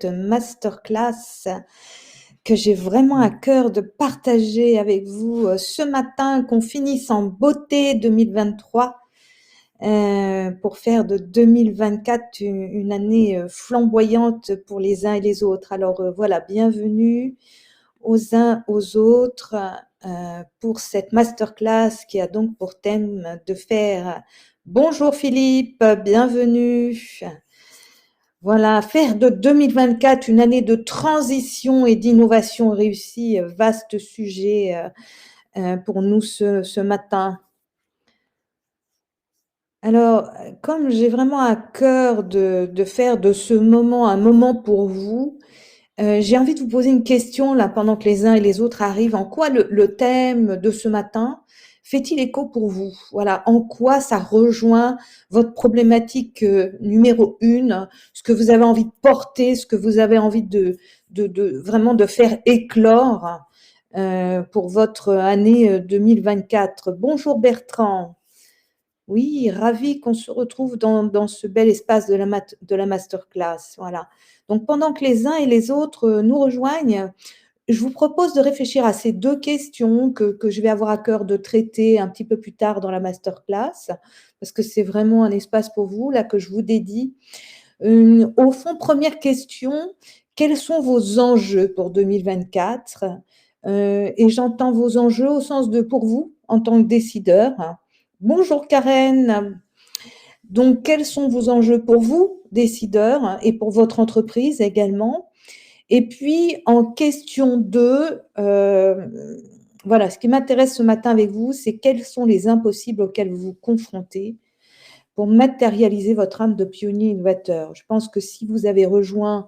masterclass que j'ai vraiment à cœur de partager avec vous ce matin, qu'on finisse en beauté 2023 pour faire de 2024 une année flamboyante pour les uns et les autres. Alors voilà, bienvenue aux uns aux autres pour cette masterclass qui a donc pour thème de faire bonjour Philippe, bienvenue. Voilà, faire de 2024 une année de transition et d'innovation réussie, vaste sujet pour nous ce matin. Alors, comme j'ai vraiment à cœur de faire de ce moment un moment pour vous, j'ai envie de vous poser une question là pendant que les uns et les autres arrivent. En quoi le thème de ce matin fait-il écho pour vous? Voilà, en quoi ça rejoint votre problématique numéro 1, ce que vous avez envie de porter, ce que vous avez envie de vraiment de faire éclore pour votre année 2024. Bonjour Bertrand. Oui, ravi qu'on se retrouve dans ce bel espace de la masterclass. Voilà. Donc, pendant que les uns et les autres nous rejoignent, je vous propose de réfléchir à ces deux questions que je vais avoir à cœur de traiter un petit peu plus tard dans la masterclass, parce que c'est vraiment un espace pour vous, là, que je vous dédie. Au fond, première question, quels sont vos enjeux pour 2024? Et j'entends vos enjeux au sens de pour vous, en tant que décideur. Bonjour Karen. Donc, quels sont vos enjeux pour vous, décideurs, et pour votre entreprise également? Et puis, en question 2, voilà, ce qui m'intéresse ce matin avec vous, c'est quels sont les impossibles auxquels vous vous confrontez pour matérialiser votre âme de pionnier innovateur. Je pense que si vous avez rejoint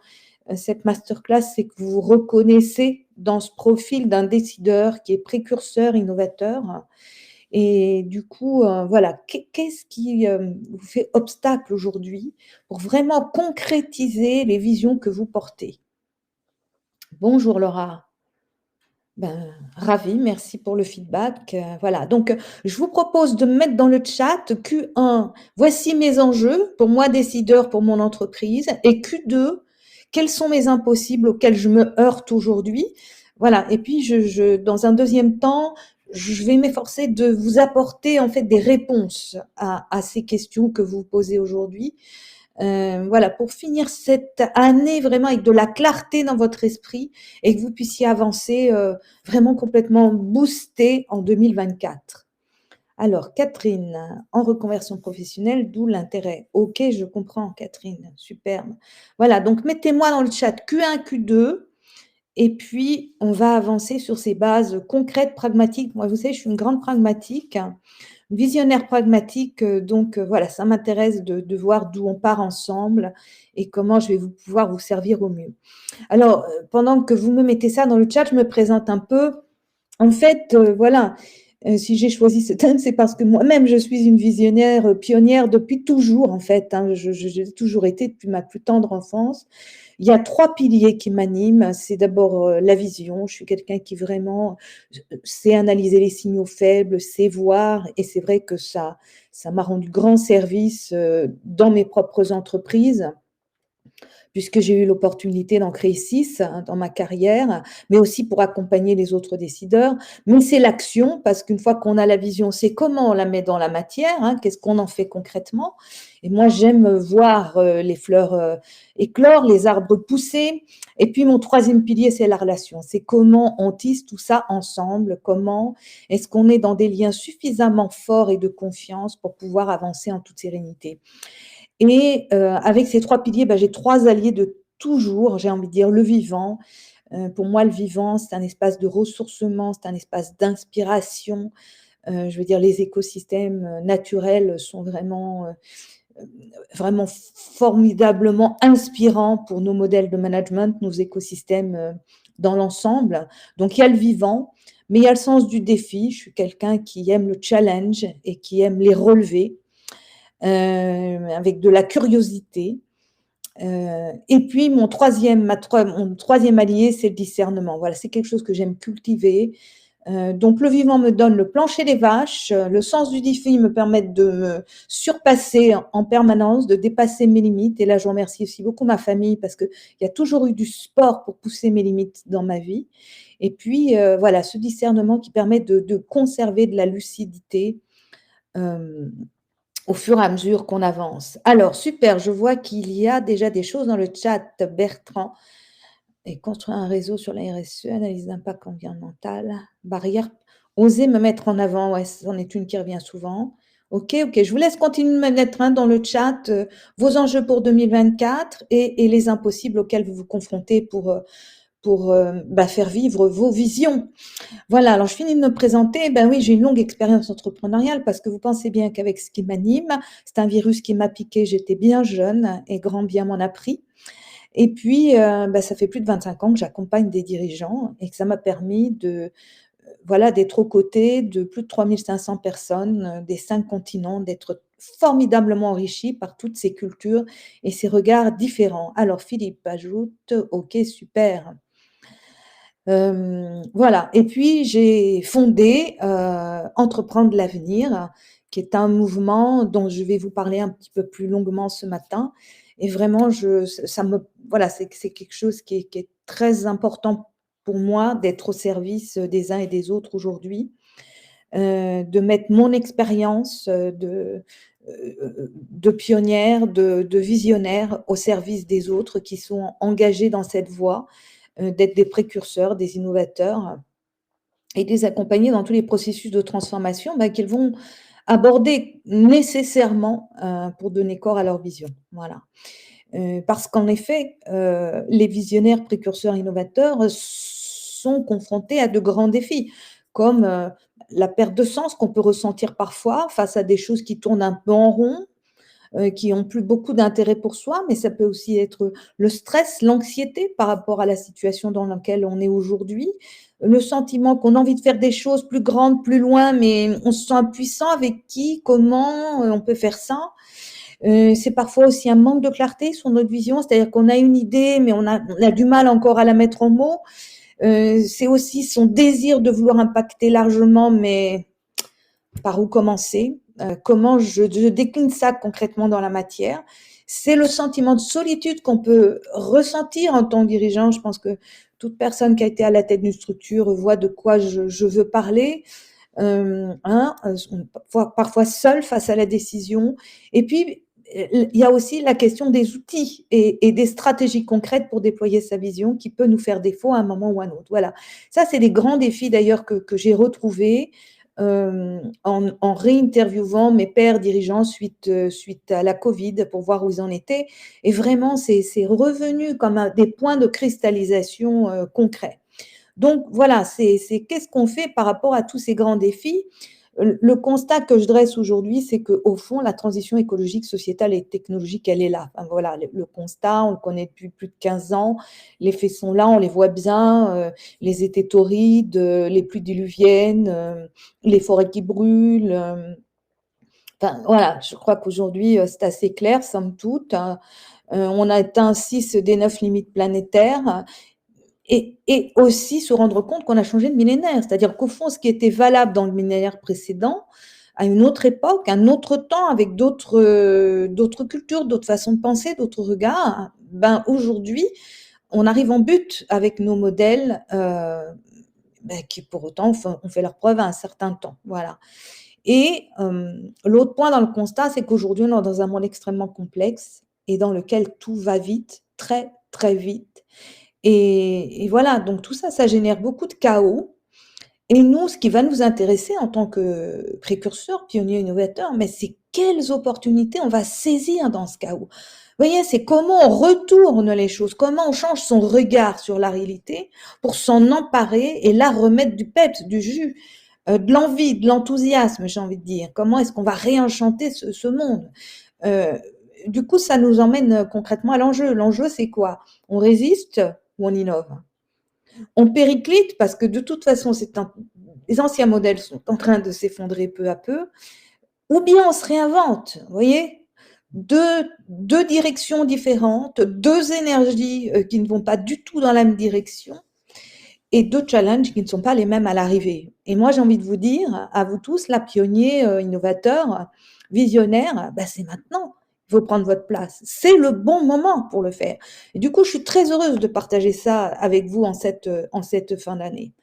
cette masterclass, c'est que vous vous reconnaissez dans ce profil d'un décideur qui est précurseur, innovateur. Et du coup, voilà, qu'est-ce qui vous fait obstacle aujourd'hui pour vraiment concrétiser les visions que vous portez? Bonjour Laura. Ben, ravie, merci pour le feedback. Voilà, donc je vous propose de mettre dans le chat Q1, voici mes enjeux pour moi décideur pour mon entreprise, et Q2, quels sont mes impossibles auxquels je me heurte aujourd'hui. Voilà, et puis dans un deuxième temps, je vais m'efforcer de vous apporter en fait des réponses à ces questions que vous posez aujourd'hui. Voilà, pour finir cette année vraiment avec de la clarté dans votre esprit et que vous puissiez avancer vraiment complètement boosté en 2024. Alors, Catherine, en reconversion professionnelle, d'où l'intérêt. Ok, je comprends, Catherine, superbe. Voilà, donc mettez-moi dans le chat Q1, Q2, et puis on va avancer sur ces bases concrètes, pragmatiques. Moi, vous savez, je suis une grande pragmatique, visionnaire pragmatique, donc voilà, ça m'intéresse de voir d'où on part ensemble et comment je vais pouvoir vous servir au mieux. Alors, pendant que vous me mettez ça dans le chat, je me présente un peu. En fait, voilà, si j'ai choisi ce thème, c'est parce que moi-même, je suis une visionnaire pionnière depuis toujours, en fait. Hein, j'ai toujours été depuis ma plus tendre enfance. Il y a 3 piliers qui m'animent. C'est d'abord la vision. Je suis quelqu'un qui vraiment sait analyser les signaux faibles, sait voir, et c'est vrai que ça m'a rendu grand service dans mes propres entreprises, puisque j'ai eu l'opportunité d'en créer 6 dans ma carrière, mais aussi pour accompagner les autres décideurs. Mais c'est l'action, parce qu'une fois qu'on a la vision, c'est comment on la met dans la matière, hein, qu'est-ce qu'on en fait concrètement. Et moi, j'aime voir les fleurs éclore, les arbres pousser. Et puis, mon troisième pilier, c'est la relation. C'est comment on tisse tout ça ensemble, comment est-ce qu'on est dans des liens suffisamment forts et de confiance pour pouvoir avancer en toute sérénité. Et avec ces 3 piliers, j'ai 3 alliés de toujours, j'ai envie de dire le vivant. Pour moi, le vivant, c'est un espace de ressourcement, c'est un espace d'inspiration. Je veux dire, les écosystèmes naturels sont vraiment formidablement inspirants pour nos modèles de management, nos écosystèmes dans l'ensemble. Donc, il y a le vivant, mais il y a le sens du défi. Je suis quelqu'un qui aime le challenge et qui aime les relever. Avec de la curiosité. Et puis, mon troisième allié, c'est le discernement. Voilà, c'est quelque chose que j'aime cultiver. Donc le vivant me donne le plancher des vaches, le sens du défi me permet de me surpasser en permanence, de dépasser mes limites. Et là, je remercie aussi beaucoup ma famille parce qu'il y a toujours eu du sport pour pousser mes limites dans ma vie. Et puis, voilà, ce discernement qui permet de conserver de la lucidité euh, au fur et à mesure qu'on avance. Alors, super, je vois qu'il y a déjà des choses dans le chat, Bertrand. Et construire un réseau sur la RSE, analyse d'impact environnemental, barrière, oser me mettre en avant, ouais, c'en est une qui revient souvent. Ok, je vous laisse continuer de me mettre dans le chat vos enjeux pour 2024 et les impossibles auxquels vous vous confrontez pour faire vivre vos visions. Voilà, alors je finis de me présenter. Ben oui, j'ai une longue expérience entrepreneuriale parce que vous pensez bien qu'avec ce qui m'anime, c'est un virus qui m'a piqué, j'étais bien jeune et grand bien m'en a pris. Et puis, ça fait plus de 25 ans que j'accompagne des dirigeants et que ça m'a permis voilà, d'être aux côtés de plus de 3500 personnes, des 5 continents, d'être formidablement enrichi par toutes ces cultures et ces regards différents. Alors Philippe ajoute: «OK, super». Voilà et puis j'ai fondé, Entreprendre l'avenir, qui est un mouvement dont je vais vous parler un petit peu plus longuement ce matin et vraiment ça me voilà, c'est quelque chose qui est très important pour moi d'être au service, des uns et des autres aujourd'hui, de mettre mon expérience, de pionnière, de visionnaire au service des autres qui sont engagés dans cette voie, d'être des précurseurs, des innovateurs et de les accompagner dans tous les processus de transformation, qu'ils vont aborder nécessairement, pour donner corps à leur vision. Voilà. Parce qu'en effet, les visionnaires, précurseurs, innovateurs sont confrontés à de grands défis, comme, la perte de sens qu'on peut ressentir parfois face à des choses qui tournent un peu en rond, qui ont plus beaucoup d'intérêt pour soi, mais ça peut aussi être le stress, l'anxiété par rapport à la situation dans laquelle on est aujourd'hui, le sentiment qu'on a envie de faire des choses plus grandes, plus loin, mais on se sent impuissant avec qui, comment, on peut faire ça. C'est parfois aussi un manque de clarté sur notre vision, c'est-à-dire qu'on a une idée, mais on a du mal encore à la mettre en mots. C'est aussi son désir de vouloir impacter largement, mais par où commencer, comment je décline ça concrètement dans la matière. C'est le sentiment de solitude qu'on peut ressentir en tant que dirigeant. Je pense que toute personne qui a été à la tête d'une structure voit de quoi je veux parler. Parfois seul face à la décision. Et puis, il y a aussi la question des outils et des stratégies concrètes pour déployer sa vision qui peut nous faire défaut à un moment ou à un autre. Voilà. Ça, c'est des grands défis d'ailleurs que j'ai retrouvés en réinterviewant mes pairs dirigeants suite à la Covid pour voir où ils en étaient. Et vraiment, c'est revenu comme des points de cristallisation concrets. Donc voilà, c'est qu'est-ce qu'on fait par rapport à tous ces grands défis? Le constat que je dresse aujourd'hui, c'est qu'au fond, la transition écologique, sociétale et technologique, elle est là. Enfin, voilà, le constat, on le connaît depuis plus de 15 ans. Les faits sont là, on les voit bien. Les étés torrides, les pluies diluviennes, les forêts qui brûlent. Enfin, voilà, je crois qu'aujourd'hui, c'est assez clair, somme toute, hein. On a atteint 6 des 9 limites planétaires. Et aussi se rendre compte qu'on a changé de millénaire. C'est-à-dire qu'au fond, ce qui était valable dans le millénaire précédent, à une autre époque, un autre temps, avec d'autres cultures, d'autres façons de penser, d'autres regards, aujourd'hui, on arrive en but avec nos modèles qui pour autant ont fait leur preuve à un certain temps. Voilà. Et l'autre point dans le constat, c'est qu'aujourd'hui, on est dans un monde extrêmement complexe et dans lequel tout va vite, très, très vite. Et voilà, donc tout ça, ça génère beaucoup de chaos. Et nous, ce qui va nous intéresser en tant que précurseurs, pionniers, innovateurs, mais c'est quelles opportunités on va saisir dans ce chaos. Vous voyez, c'est comment on retourne les choses, comment on change son regard sur la réalité pour s'en emparer et là remettre du peps, du jus, de l'envie, de l'enthousiasme, j'ai envie de dire. Comment est-ce qu'on va réenchanter ce monde? Du coup, ça nous emmène concrètement à l'enjeu. L'enjeu, c'est quoi? On résiste ou on innove? On périclite parce que de toute façon, les anciens modèles sont en train de s'effondrer peu à peu, ou bien on se réinvente, vous voyez, deux directions différentes, deux énergies qui ne vont pas du tout dans la même direction. et de challenges qui ne sont pas les mêmes à l'arrivée. Et moi, j'ai envie de vous dire, à vous tous, là, pionniers, innovateurs, visionnaires, bah, c'est maintenant. Il faut prendre votre place. C'est le bon moment pour le faire. Et du coup, je suis très heureuse de partager ça avec vous en cette fin d'année.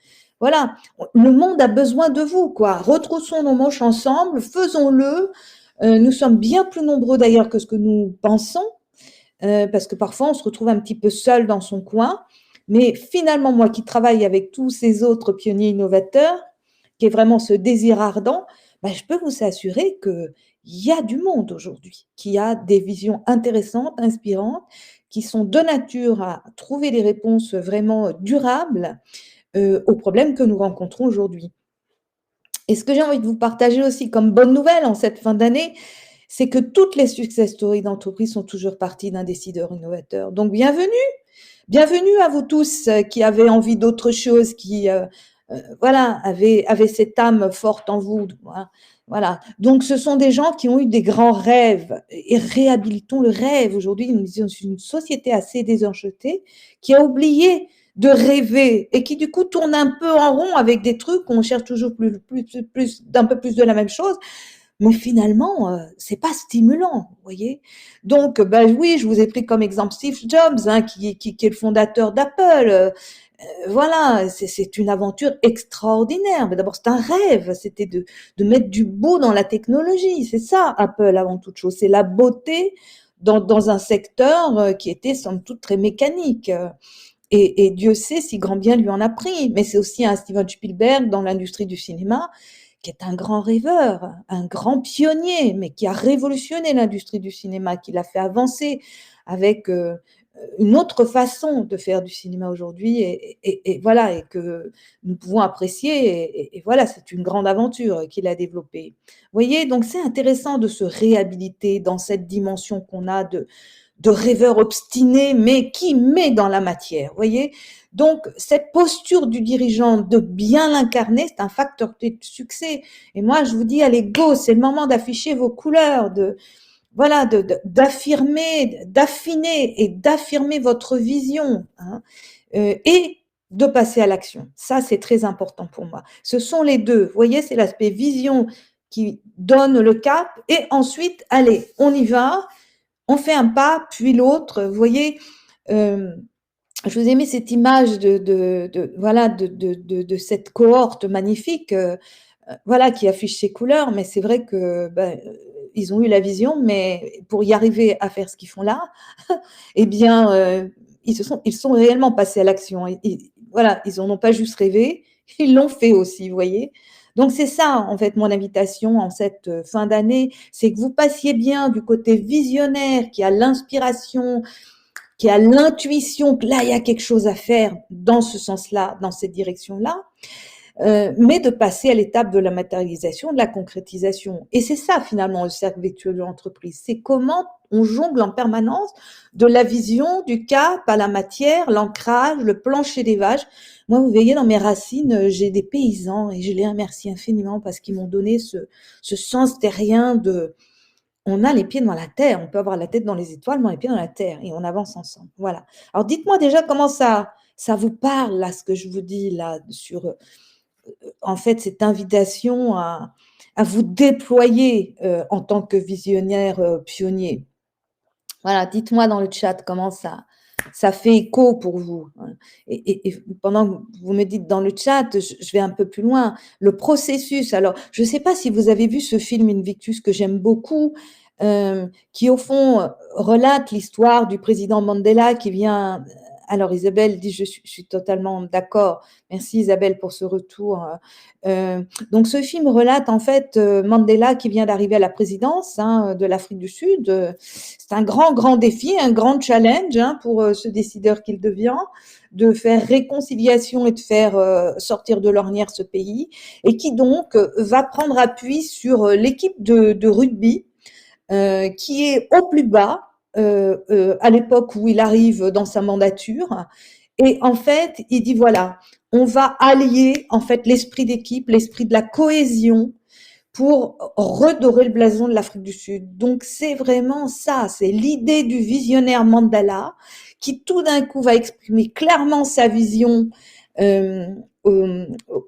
Voilà, le monde a besoin de vous, quoi. Retroussons nos manches ensemble, faisons-le. Nous sommes bien plus nombreux d'ailleurs que ce que nous pensons, parce que parfois on se retrouve un petit peu seul dans son coin. Mais finalement, moi qui travaille avec tous ces autres pionniers innovateurs, qui est vraiment ce désir ardent, bah, je peux vous assurer qu'il y a du monde aujourd'hui, qui a des visions intéressantes, inspirantes, qui sont de nature à trouver des réponses vraiment durables aux problèmes que nous rencontrons aujourd'hui. Et ce que j'ai envie de vous partager aussi comme bonne nouvelle en cette fin d'année, c'est que toutes les success stories d'entreprise sont toujours parties d'un décideur innovateur. Donc bienvenue, bienvenue à vous tous qui avez envie d'autre chose, qui voilà, avaient cette âme forte en vous. Voilà. Donc ce sont des gens qui ont eu des grands rêves et réhabilitons le rêve. Aujourd'hui, nous sommes une société assez désenchantée qui a oublié de rêver et qui du coup tourne un peu en rond avec des trucs où on cherche toujours d'un peu plus de la même chose. Mais finalement, c'est pas stimulant, vous voyez. Donc, ben oui, je vous ai pris comme exemple Steve Jobs, hein, qui est le fondateur d'Apple. Voilà, c'est une aventure extraordinaire. Mais d'abord, c'est un rêve, c'était de mettre du beau dans la technologie. C'est ça, Apple, avant toute chose. C'est la beauté dans un secteur qui était, somme toute, très mécanique. Et Dieu sait si grand bien lui en a pris. Mais c'est aussi un Steven Spielberg dans l'industrie du cinéma, qui est un grand rêveur, un grand pionnier, mais qui a révolutionné l'industrie du cinéma, qui l'a fait avancer avec une autre façon de faire du cinéma aujourd'hui, et voilà, et que nous pouvons apprécier, et voilà, c'est une grande aventure qu'il a développée. Vous voyez, donc c'est intéressant de se réhabiliter dans cette dimension qu'on a de rêveur obstiné, mais qui met dans la matière, vous voyez. Donc, cette posture du dirigeant de bien l'incarner, c'est un facteur de succès. Et moi, je vous dis, allez, go, c'est le moment d'afficher vos couleurs, voilà, d'affirmer, d'affiner et d'affirmer votre vision, hein, et de passer à l'action. Ça, c'est très important pour moi. Ce sont les deux. Vous voyez, c'est l'aspect vision qui donne le cap, et ensuite, allez, on y va, on fait un pas, puis l'autre. Vous voyez, je vous ai mis cette image voilà, de cette cohorte magnifique, voilà, qui affiche ses couleurs, mais c'est vrai que ben, ils ont eu la vision, mais pour y arriver à faire ce qu'ils font là, eh bien, ils sont réellement passés à l'action. Voilà, ils n'en ont pas juste rêvé, ils l'ont fait aussi, vous voyez. Donc c'est ça, en fait, mon invitation en cette fin d'année, c'est que vous passiez bien du côté visionnaire, qui a l'inspiration, qui a l'intuition que là, il y a quelque chose à faire dans ce sens-là, dans cette direction-là, mais de passer à l'étape de la matérialisation, de la concrétisation. Et c'est ça, finalement, le cercle vertueux de l'entreprise. C'est comment on jongle en permanence de la vision, du cap à la matière, l'ancrage, le plancher des vaches. Moi, vous voyez, dans mes racines, j'ai des paysans et je les remercie infiniment parce qu'ils m'ont donné ce sens terrien de on a les pieds dans la terre, on peut avoir la tête dans les étoiles, mais on a les pieds dans la terre et on avance ensemble. Voilà. Alors dites-moi déjà comment ça vous parle là, ce que je vous dis là sur en fait cette invitation à vous déployer en tant que visionnaire pionnier. Voilà, dites-moi dans le chat comment ça fait écho pour vous. Et pendant que vous me dites dans le chat, je vais un peu plus loin. Le processus, alors, je ne sais pas si vous avez vu ce film Invictus que j'aime beaucoup, qui au fond relate l'histoire du président Mandela qui vient. Alors Isabelle dit, je suis totalement d'accord. Merci Isabelle pour ce retour. Donc ce film relate en fait Mandela qui vient d'arriver à la présidence hein, de l'Afrique du Sud. C'est un grand défi, un grand challenge hein, pour ce décideur qu'il devient, de faire réconciliation et de faire sortir de l'ornière ce pays, et qui donc va prendre appui sur l'équipe de rugby qui est au plus bas à l'époque où il arrive dans sa mandature. Et en fait, il dit voilà, on va allier en fait l'esprit d'équipe, l'esprit de la cohésion pour redorer le blason de l'Afrique du Sud. Donc c'est vraiment ça, c'est l'idée du visionnaire Mandela qui tout d'un coup va exprimer clairement sa vision euh, au,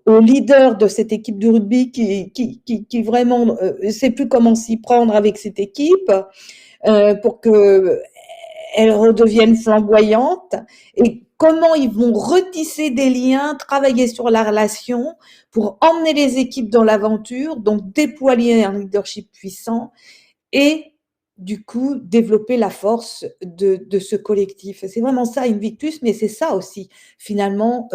au leader de cette équipe de rugby qui vraiment sait plus comment s'y prendre avec cette équipe pour que elle redevienne flamboyante et comment ils vont retisser des liens, travailler sur la relation pour emmener les équipes dans l'aventure, donc déployer un leadership puissant et du coup développer la force de ce collectif. C'est vraiment ça Invictus, mais c'est ça aussi finalement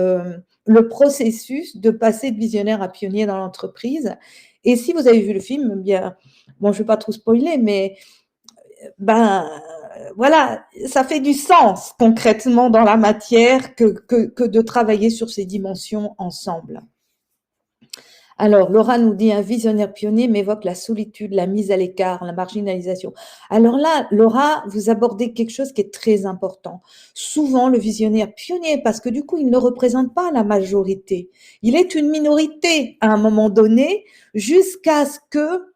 le processus de passer de visionnaire à pionnier dans l'entreprise. Et si vous avez vu le film, bien, bon, je ne vais pas trop spoiler, mais ben voilà, ça fait du sens concrètement dans la matière que de travailler sur ces dimensions ensemble. Alors, Laura nous dit un visionnaire pionnier m'évoque la solitude, la mise à l'écart, la marginalisation. Alors là, Laura, vous abordez quelque chose qui est très important. Souvent, le visionnaire pionnier, parce que du coup, il ne représente pas la majorité. Il est une minorité à un moment donné, jusqu'à ce que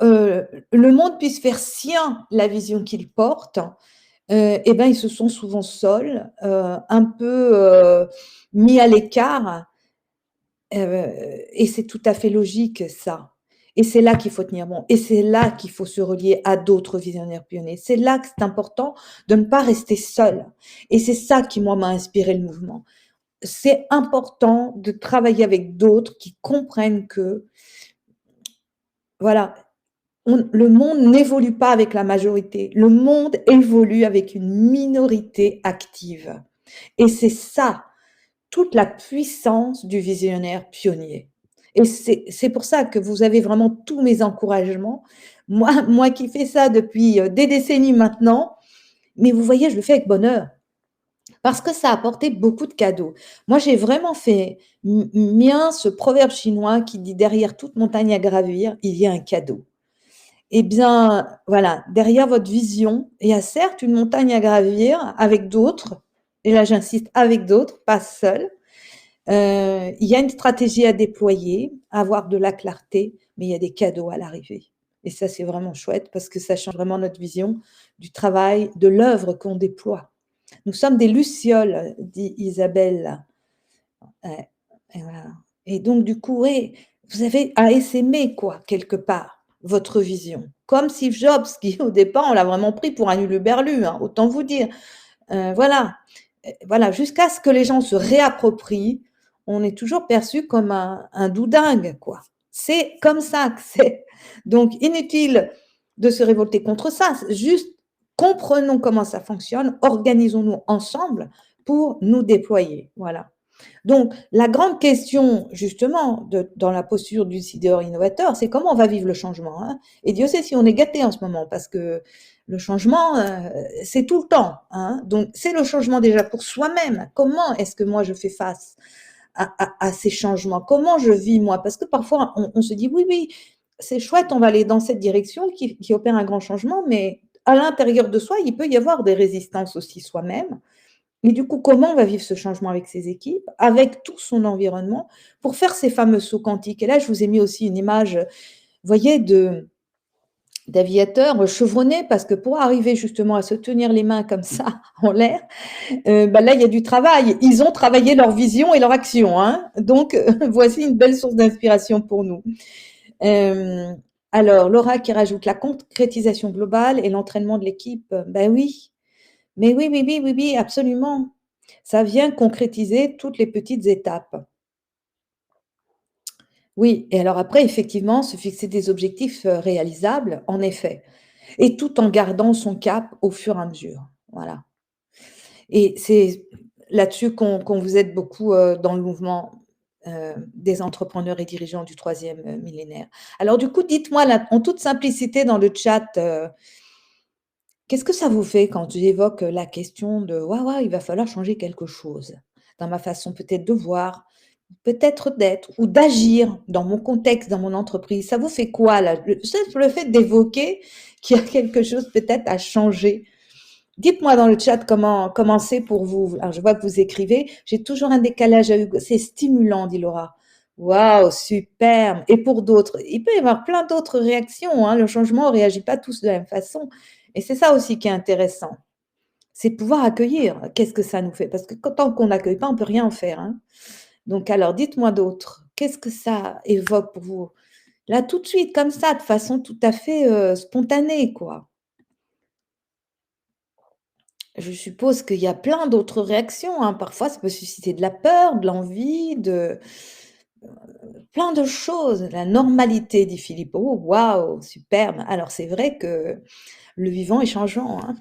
le monde puisse faire sien la vision qu'il porte. Eh ben, ils se sont souvent seuls, un peu mis à l'écart. Et c'est tout à fait logique, ça. Et c'est là qu'il faut tenir bon. Et c'est là qu'il faut se relier à d'autres visionnaires pionniers. C'est là que c'est important de ne pas rester seul. Et c'est ça qui, moi, m'a inspiré le mouvement. C'est important de travailler avec d'autres qui comprennent que, voilà, le monde n'évolue pas avec la majorité. Le monde évolue avec une minorité active. Et c'est ça, toute la puissance du visionnaire pionnier. Et c'est pour ça que vous avez vraiment tous mes encouragements. Moi qui fais ça depuis des décennies maintenant, mais vous voyez, je le fais avec bonheur. Parce que ça a apporté beaucoup de cadeaux. Moi, j'ai vraiment fait mien ce proverbe chinois qui dit derrière toute montagne à gravir, il y a un cadeau. Eh bien, voilà, derrière votre vision, il y a certes une montagne à gravir avec d'autres, et là j'insiste, avec d'autres, pas seul. Il y a une stratégie à déployer, à avoir de la clarté, mais il y a des cadeaux à l'arrivée. Et ça, c'est vraiment chouette parce que ça change vraiment notre vision du travail, de l'œuvre qu'on déploie. Nous sommes des lucioles, dit Isabelle. Et, voilà. Et donc, du coup, ouais, vous avez à essaimer, quoi, quelque part, votre vision. Comme Steve Jobs, qui au départ, on l'a vraiment pris pour un huluberlu, hein, autant vous dire. Voilà, voilà, jusqu'à ce que les gens se réapproprient, on est toujours perçu comme un doudingue, quoi. C'est comme ça que c'est. Donc, inutile de se révolter contre ça. Juste comprenons comment ça fonctionne, organisons-nous ensemble pour nous déployer. Voilà. Donc, la grande question, justement, dans la posture du décideur innovateur, c'est comment on va vivre le changement. Hein. Et Dieu sait si on est gâté en ce moment, parce que le changement, c'est tout le temps. Hein. Donc, c'est le changement déjà pour soi-même. Comment est-ce que moi, je fais face à ces changements? Comment je vis, moi? Parce que parfois, on se dit, oui, oui, c'est chouette, on va aller dans cette direction qui opère un grand changement, mais à l'intérieur de soi, il peut y avoir des résistances aussi soi-même. Mais du coup, comment on va vivre ce changement avec ses équipes, avec tout son environnement, pour faire ces fameux sauts quantiques? Et là, je vous ai mis aussi une image, vous voyez, d'aviateurs chevronnés, parce que pour arriver justement à se tenir les mains comme ça en l'air, bah là, il y a du travail. Ils ont travaillé leur vision et leur action. Hein. Donc, voici une belle source d'inspiration pour nous. Euh, alors, Laura qui rajoute la concrétisation globale et l'entraînement de l'équipe. Ben oui, mais oui, oui, oui, oui, oui, absolument. Ça vient concrétiser toutes les petites étapes. Oui, et alors après, effectivement, se fixer des objectifs réalisables, en effet, et tout en gardant son cap au fur et à mesure. Voilà. Et c'est là-dessus qu'on vous aide beaucoup dans le mouvement des entrepreneurs et dirigeants du troisième millénaire. Alors du coup, dites-moi là, en toute simplicité dans le chat, qu'est-ce que ça vous fait quand j'évoque la question de waouh, waouh, il va falloir changer quelque chose dans ma façon peut-être de voir, peut-être d'être ou d'agir dans mon contexte, dans mon entreprise? Ça vous fait quoi là? Le fait d'évoquer qu'il y a quelque chose peut-être à changer. Dites-moi dans le chat comment c'est pour vous. Alors, je vois que vous écrivez. J'ai toujours un décalage à Hugo. C'est stimulant, dit Laura. Waouh, superbe. Et pour d'autres, il peut y avoir plein d'autres réactions. Hein. Le changement ne réagit pas tous de la même façon. Et c'est ça aussi qui est intéressant. C'est pouvoir accueillir. Qu'est-ce que ça nous fait? Parce que tant qu'on n'accueille pas, on peut rien en faire, hein. Donc alors dites-moi d'autres. Qu'est-ce que ça évoque pour vous? Là, tout de suite, comme ça, de façon tout à fait, spontanée, quoi. Je suppose qu'il y a plein d'autres réactions, hein. Parfois, ça peut susciter de la peur, de l'envie, de plein de choses. La normalité, dit Philippe. Oh, waouh, superbe. Alors, c'est vrai que le vivant est changeant, hein.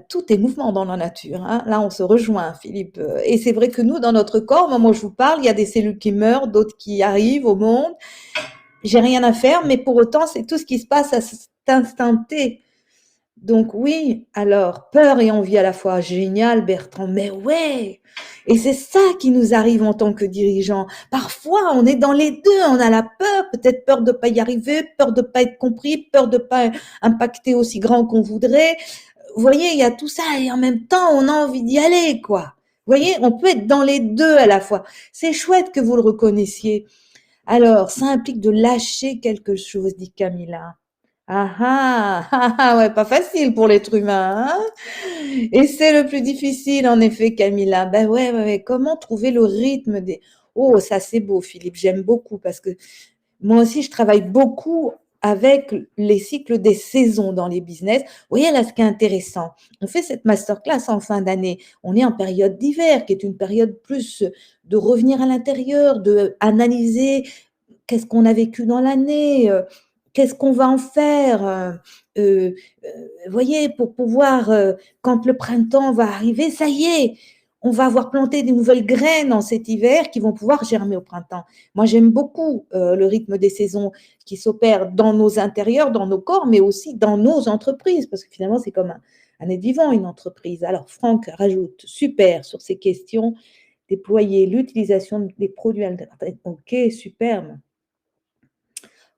Tout est mouvement dans la nature, hein. Là, on se rejoint, Philippe. Et c'est vrai que nous, dans notre corps, au moment où je vous parle, il y a des cellules qui meurent, d'autres qui arrivent au monde. J'ai rien à faire, mais pour autant, c'est tout ce qui se passe à cet instant T. Donc oui, alors peur et envie à la fois, génial Bertrand, mais ouais, et c'est ça qui nous arrive en tant que dirigeant. Parfois, on est dans les deux, on a la peur, peut-être peur de pas y arriver, peur de pas être compris, peur de pas impacter aussi grand qu'on voudrait. Vous voyez, il y a tout ça et en même temps, on a envie d'y aller, quoi. Vous voyez, on peut être dans les deux à la fois. C'est chouette que vous le reconnaissiez. Alors, ça implique de lâcher quelque chose, dit Camilla. Ah ah, ah ah, ouais, pas facile pour l'être humain, hein. Et c'est le plus difficile, en effet, Camilla. Ben ouais, ouais, ouais. Comment trouver le rythme des... Oh, ça c'est beau, Philippe. J'aime beaucoup parce que moi aussi, je travaille beaucoup avec les cycles des saisons dans les business. Vous voyez là, ce qui est intéressant, on fait cette masterclass en fin d'année. On est en période d'hiver, qui est une période plus de revenir à l'intérieur, de analyser qu'est-ce qu'on a vécu dans l'année, qu'est-ce qu'on va en faire, euh, vous voyez, pour pouvoir, quand le printemps va arriver, ça y est, on va avoir planté des nouvelles graines en cet hiver qui vont pouvoir germer au printemps. Moi, j'aime beaucoup le rythme des saisons qui s'opèrent dans nos intérieurs, dans nos corps, mais aussi dans nos entreprises, parce que finalement, c'est comme un être vivant, une entreprise. Alors, Franck rajoute, super, sur ces questions, déployer l'utilisation des produits alternatifs. Ok, superbe.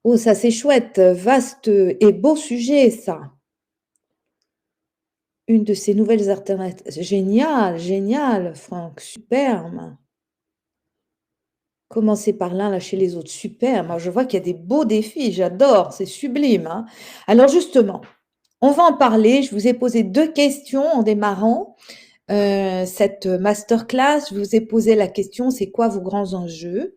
Oh, ça c'est chouette, vaste et beau sujet, ça. Une de ces nouvelles alternatives. Génial, génial, Franck, superbe. Commencer par l'un, lâcher les autres, super. Moi, je vois qu'il y a des beaux défis, j'adore, c'est sublime, hein. Alors justement, on va en parler. Je vous ai posé 2 questions en démarrant cette masterclass. Je vous ai posé la question, c'est quoi vos grands enjeux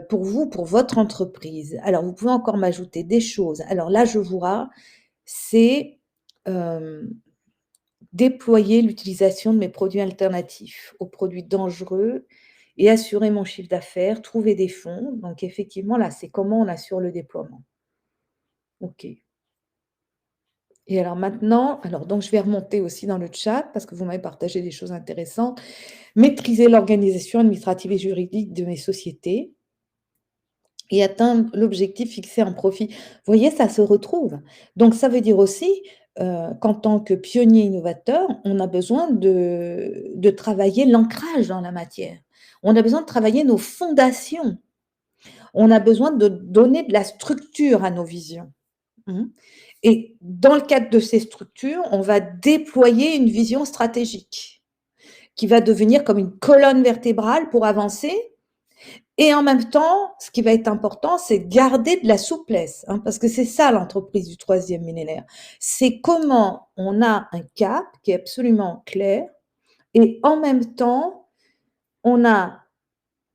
pour vous, pour votre entreprise? Alors, vous pouvez encore m'ajouter des choses. Alors là, je vois, c'est déployer l'utilisation de mes produits alternatifs aux produits dangereux et assurer mon chiffre d'affaires, trouver des fonds. Donc effectivement, là, c'est comment on assure le déploiement. OK. Et alors maintenant, alors donc je vais remonter aussi dans le chat parce que vous m'avez partagé des choses intéressantes. Maîtriser l'organisation administrative et juridique de mes sociétés et atteindre l'objectif fixé en profit. Vous voyez, ça se retrouve. Donc ça veut dire aussi, qu'en tant que pionnier innovateur, on a besoin de travailler l'ancrage dans la matière. On a besoin de travailler nos fondations. On a besoin de donner de la structure à nos visions. Mmh. Et dans le cadre de ces structures, on va déployer une vision stratégique qui va devenir comme une colonne vertébrale pour avancer. Et en même temps, ce qui va être important, c'est de garder de la souplesse, hein, parce que c'est ça l'entreprise du troisième millénaire. C'est comment on a un cap qui est absolument clair et en même temps, on a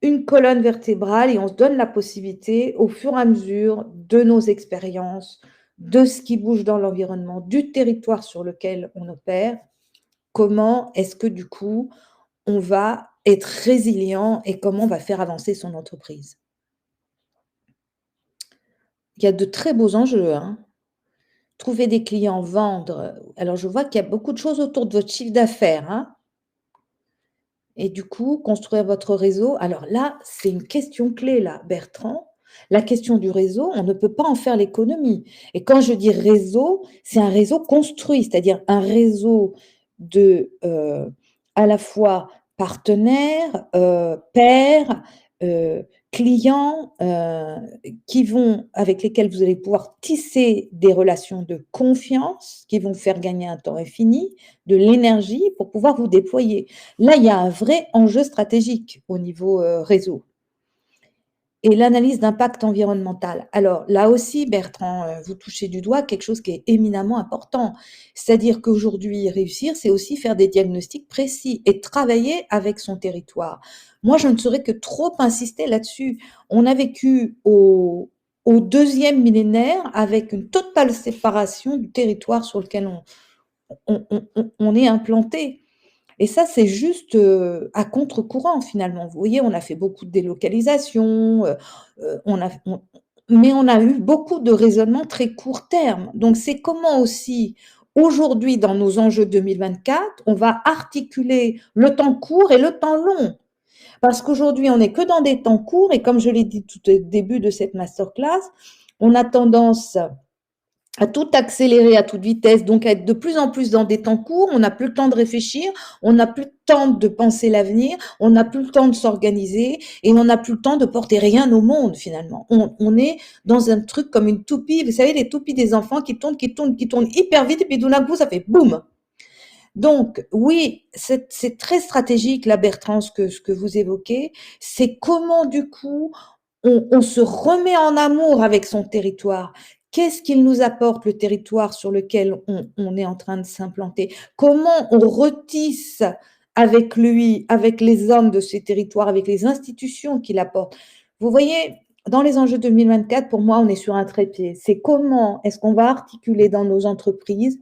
une colonne vertébrale et on se donne la possibilité, au fur et à mesure de nos expériences, de ce qui bouge dans l'environnement, du territoire sur lequel on opère, comment est-ce que du coup, on va être résilient et comment on va faire avancer son entreprise. Il y a de très beaux enjeux, hein. Trouver des clients, vendre. Alors, je vois qu'il y a beaucoup de choses autour de votre chiffre d'affaires, hein. Et du coup, construire votre réseau. Alors là, c'est une question clé, là, Bertrand. La question du réseau, on ne peut pas en faire l'économie. Et quand je dis réseau, c'est un réseau construit, c'est-à-dire un réseau de, à la fois partenaires, pairs, heu, clients, avec lesquels vous allez pouvoir tisser des relations de confiance, qui vont faire gagner un temps infini, de l'énergie pour pouvoir vous déployer. Là, il y a un vrai enjeu stratégique au niveau, réseau. et l'analyse d'impact environnemental. Alors là aussi, Bertrand, vous touchez du doigt quelque chose qui est éminemment important. C'est-à-dire qu'aujourd'hui, réussir, c'est aussi faire des diagnostics précis et travailler avec son territoire. Moi, je ne saurais que trop insister là-dessus. On a vécu au deuxième millénaire avec une totale séparation du territoire sur lequel on est implanté. Et ça, c'est juste à contre-courant finalement. Vous voyez, on a fait beaucoup de délocalisation, mais on a eu beaucoup de raisonnements très court terme. Donc, c'est comment aussi, aujourd'hui, dans nos enjeux 2024, on va articuler le temps court et le temps long. Parce qu'aujourd'hui, on n'est que dans des temps courts et comme je l'ai dit tout au début de cette masterclass, on a tendance à tout accélérer à toute vitesse, donc à être de plus en plus dans des temps courts, on n'a plus le temps de réfléchir, on n'a plus le temps de penser l'avenir, on n'a plus le temps de s'organiser et on n'a plus le temps de porter rien au monde finalement. On est dans un truc comme une toupie, vous savez les toupies des enfants qui tournent, qui tournent, qui tournent hyper vite et puis d'un coup ça fait boum. Donc oui, c'est très stratégique là Bertrand ce que vous évoquez, c'est comment du coup on se remet en amour avec son territoire. Qu'est-ce qu'il nous apporte le territoire sur lequel on est en train de s'implanter? Comment on retisse avec lui, avec les hommes de ces territoires, avec les institutions qu'il apporte? Vous voyez, dans les enjeux 2024, pour moi, on est sur un trépied. C'est comment est-ce qu'on va articuler dans nos entreprises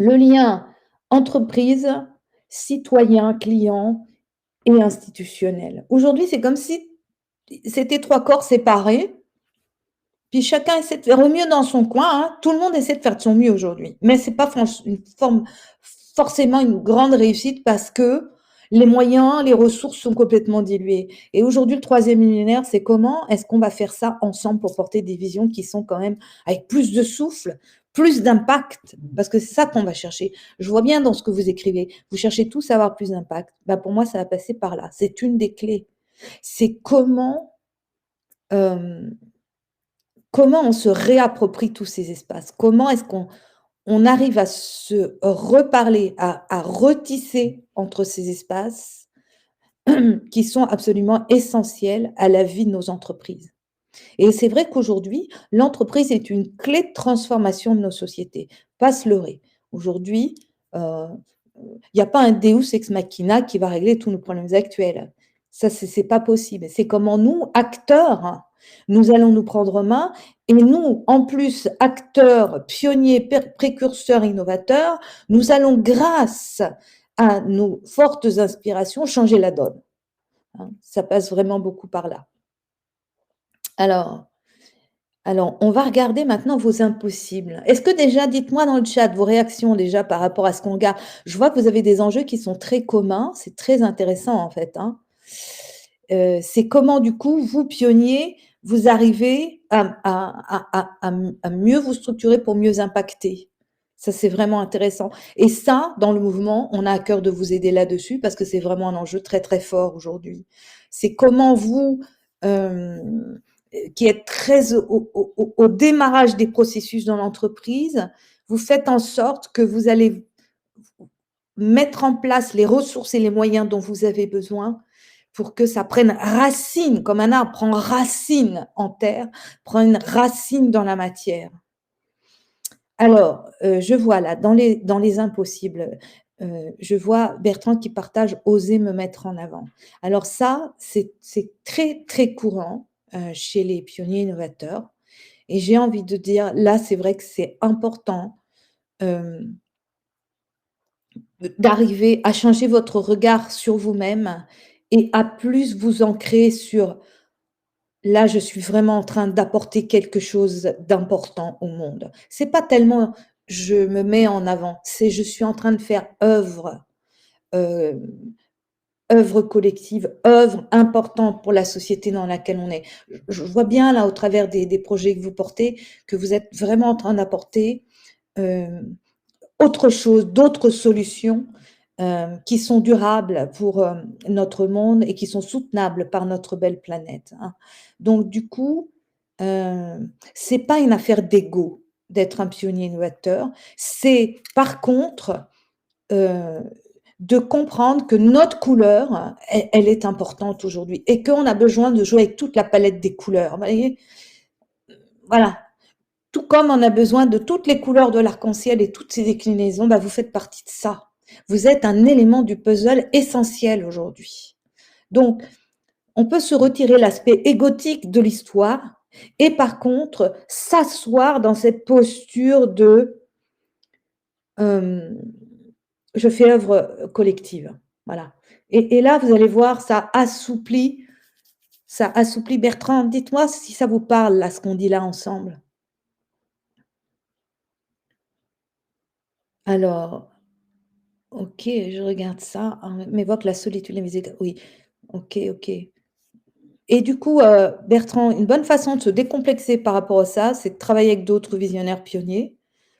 le lien entreprise, citoyen, client et institutionnel. Aujourd'hui, c'est comme si c'était trois corps séparés, puis chacun essaie de faire au mieux dans son coin. Hein. Tout le monde essaie de faire de son mieux aujourd'hui. Mais ce n'est pas forcément une grande réussite parce que les moyens, les ressources sont complètement diluées. Et aujourd'hui, le troisième millénaire, c'est comment est-ce qu'on va faire ça ensemble pour porter des visions qui sont quand même avec plus de souffle, plus d'impact, parce que c'est ça qu'on va chercher. Je vois bien dans ce que vous écrivez, vous cherchez tous à avoir plus d'impact. Ben pour moi, ça va passer par là. C'est une des clés. C'est euh, comment on se réapproprie tous ces espaces. Comment est-ce qu'on arrive à se reparler, à retisser entre ces espaces qui sont absolument essentiels à la vie de nos entreprises. Et c'est vrai qu'aujourd'hui, l'entreprise est une clé de transformation de nos sociétés. Pas se leurrer. Aujourd'hui, il n'y a pas un Deus ex machina qui va régler tous nos problèmes actuels. Ça, c'est pas possible. C'est comment nous, acteurs, hein, nous allons nous prendre en main et nous, en plus, acteurs, pionniers, précurseurs, innovateurs, nous allons, grâce à nos fortes inspirations, changer la donne. Hein. Ça passe vraiment beaucoup par là. Alors, on va regarder maintenant vos impossibles. Est-ce que déjà, dites-moi dans le chat vos réactions déjà par rapport à ce qu'on regarde. Je vois que vous avez des enjeux qui sont très communs, c'est très intéressant en fait. Hein. C'est comment du coup, vous, pionniers, vous arrivez à mieux vous structurer pour mieux impacter. Ça, c'est vraiment intéressant. Et ça, dans le mouvement, on a à cœur de vous aider là-dessus parce que c'est vraiment un enjeu très, très fort aujourd'hui. C'est comment vous... qui êtes très au démarrage des processus dans l'entreprise, vous faites en sorte que vous allez mettre en place les ressources et les moyens dont vous avez besoin pour que ça prenne racine, comme un arbre prend racine en terre, prenne racine dans la matière. Alors, je vois là, dans les impossibles, je vois Bertrand qui partage « oser me mettre en avant ». Alors ça, c'est très, très courant chez les pionniers innovateurs. Et j'ai envie de dire, là, c'est vrai que c'est important d'arriver à changer votre regard sur vous-même et à plus vous ancrer sur là, je suis vraiment en train d'apporter quelque chose d'important au monde. C'est pas tellement je me mets en avant, c'est je suis en train de faire œuvre, heu, œuvre collective, œuvre importante pour la société dans laquelle on est. Je vois bien là, au travers des projets que vous portez, que vous êtes vraiment en train d'apporter, autre chose, d'autres solutions, qui sont durables pour, notre monde et qui sont soutenables par notre belle planète, hein. Donc du coup, c'est pas une affaire d'ego d'être un pionnier innovateur. C'est par contre, heu, de comprendre que notre couleur, elle est importante aujourd'hui et qu'on a besoin de jouer avec toute la palette des couleurs. Vous voyez, voilà. Tout comme on a besoin de toutes les couleurs de l'arc-en-ciel et toutes ces déclinaisons, bah, vous faites partie de ça. Vous êtes un élément du puzzle essentiel aujourd'hui. Donc, on peut se retirer l'aspect égotique de l'histoire et par contre s'asseoir dans cette posture de je fais œuvre collective. Voilà. Et là, vous allez voir, ça assouplit. Bertrand, dites-moi si ça vous parle, là, ce qu'on dit là ensemble. Alors, ok, je regarde ça. M'évoque la solitude, les musiques. Oui, ok, ok. Et du coup, Bertrand, une bonne façon de se décomplexer par rapport à ça, c'est de travailler avec d'autres visionnaires pionniers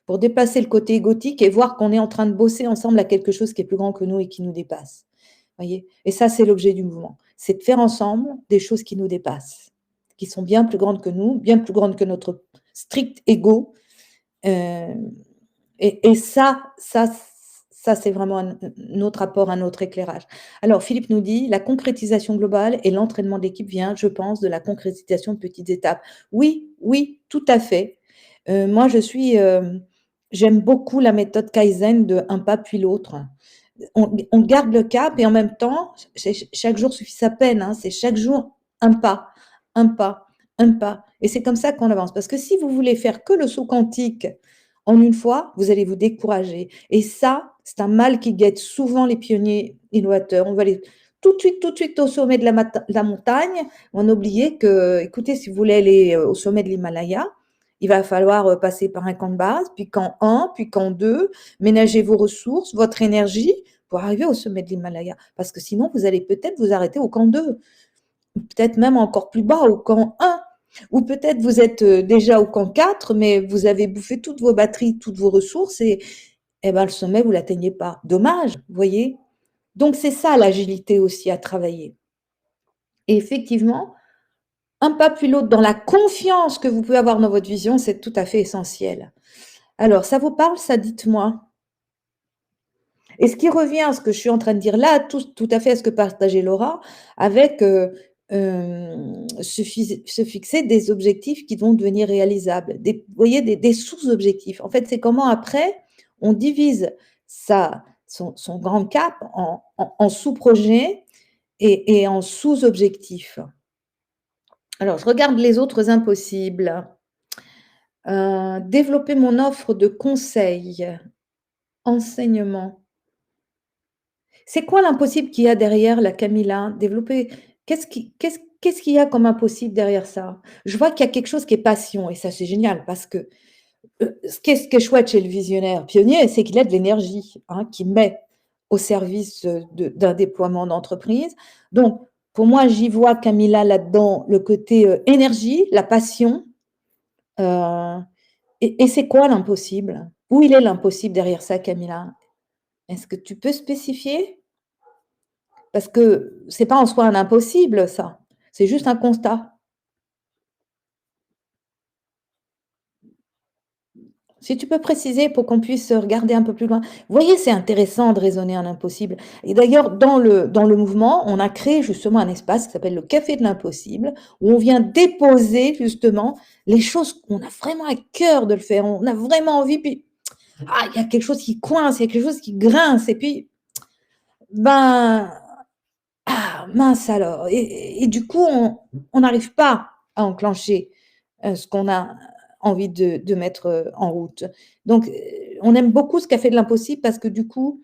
pour dépasser le côté égotique et voir qu'on est en train de bosser ensemble à quelque chose qui est plus grand que nous et qui nous dépasse. Voyez? Et ça, c'est l'objet du mouvement. C'est de faire ensemble des choses qui nous dépassent, qui sont bien plus grandes que nous, bien plus grandes que notre strict ego. Euh, et ça, c'est vraiment un autre apport, un autre éclairage. Alors, Philippe nous dit, la concrétisation globale et l'entraînement d'équipe vient, je pense, de la concrétisation de petites étapes. Oui, oui, tout à fait. Moi, j'aime beaucoup la méthode Kaizen de un pas puis l'autre. On garde le cap et en même temps, chaque jour suffit sa peine. Hein, c'est chaque jour un pas, un pas, un pas. Et c'est comme ça qu'on avance. Parce que si vous voulez faire que le saut quantique en une fois, vous allez vous décourager. Et ça, c'est un mal qui guette souvent les pionniers innovateurs. On va aller tout de suite au sommet de la montagne. On a oublié que, écoutez, si vous voulez aller au sommet de l'Himalaya, il va falloir passer par un camp de base, puis camp 1, puis camp 2, ménager vos ressources, votre énergie pour arriver au sommet de l'Himalaya. Parce que sinon, vous allez peut-être vous arrêter au camp 2, peut-être même encore plus bas, au camp 1. Ou peut-être vous êtes déjà au camp 4, mais vous avez bouffé toutes vos batteries, toutes vos ressources, et ben, le sommet, vous ne l'atteignez pas. Dommage, vous voyez. Donc, c'est ça l'agilité aussi à travailler. Et effectivement, un pas puis l'autre dans la confiance que vous pouvez avoir dans votre vision, c'est tout à fait essentiel. Alors, ça vous parle, ça, dites-moi. Et ce qui revient à ce que je suis en train de dire là, tout à fait à ce que partageait Laura, avec se fixer des objectifs qui vont devenir réalisables. Vous voyez, des sous-objectifs. En fait, c'est comment après, on divise son grand cap en sous-projets et en sous-objectifs. Alors, je regarde les autres impossibles. Développer mon offre de conseils, enseignement. C'est quoi l'impossible qu'il y a derrière la Camilla? Développer, qu'est-ce qu'il y a comme impossible derrière ça? Je vois qu'il y a quelque chose qui est passion et ça c'est génial parce que ce qui est chouette chez le visionnaire pionnier, c'est qu'il a de l'énergie qu'il met au service d'un déploiement d'entreprise. Donc, pour moi, j'y vois Camilla là-dedans le côté énergie, la passion. Et c'est quoi l'impossible? Où il est l'impossible derrière ça, Camilla? Est-ce que tu peux spécifier? Parce que c'est pas en soi un impossible, ça. C'est juste un constat. Si tu peux préciser pour qu'on puisse regarder un peu plus loin. Vous voyez, c'est intéressant de raisonner un impossible. Et d'ailleurs, dans le mouvement, on a créé justement un espace qui s'appelle le Café de l'impossible, où on vient déposer justement les choses qu'on a vraiment à cœur de le faire. On a vraiment envie, puis il y a quelque chose qui coince, il y a quelque chose qui grince, et puis, mince alors. Et du coup, on n'arrive pas à enclencher ce qu'on a envie de mettre en route. Donc, on aime beaucoup ce Café de l'impossible parce que du coup,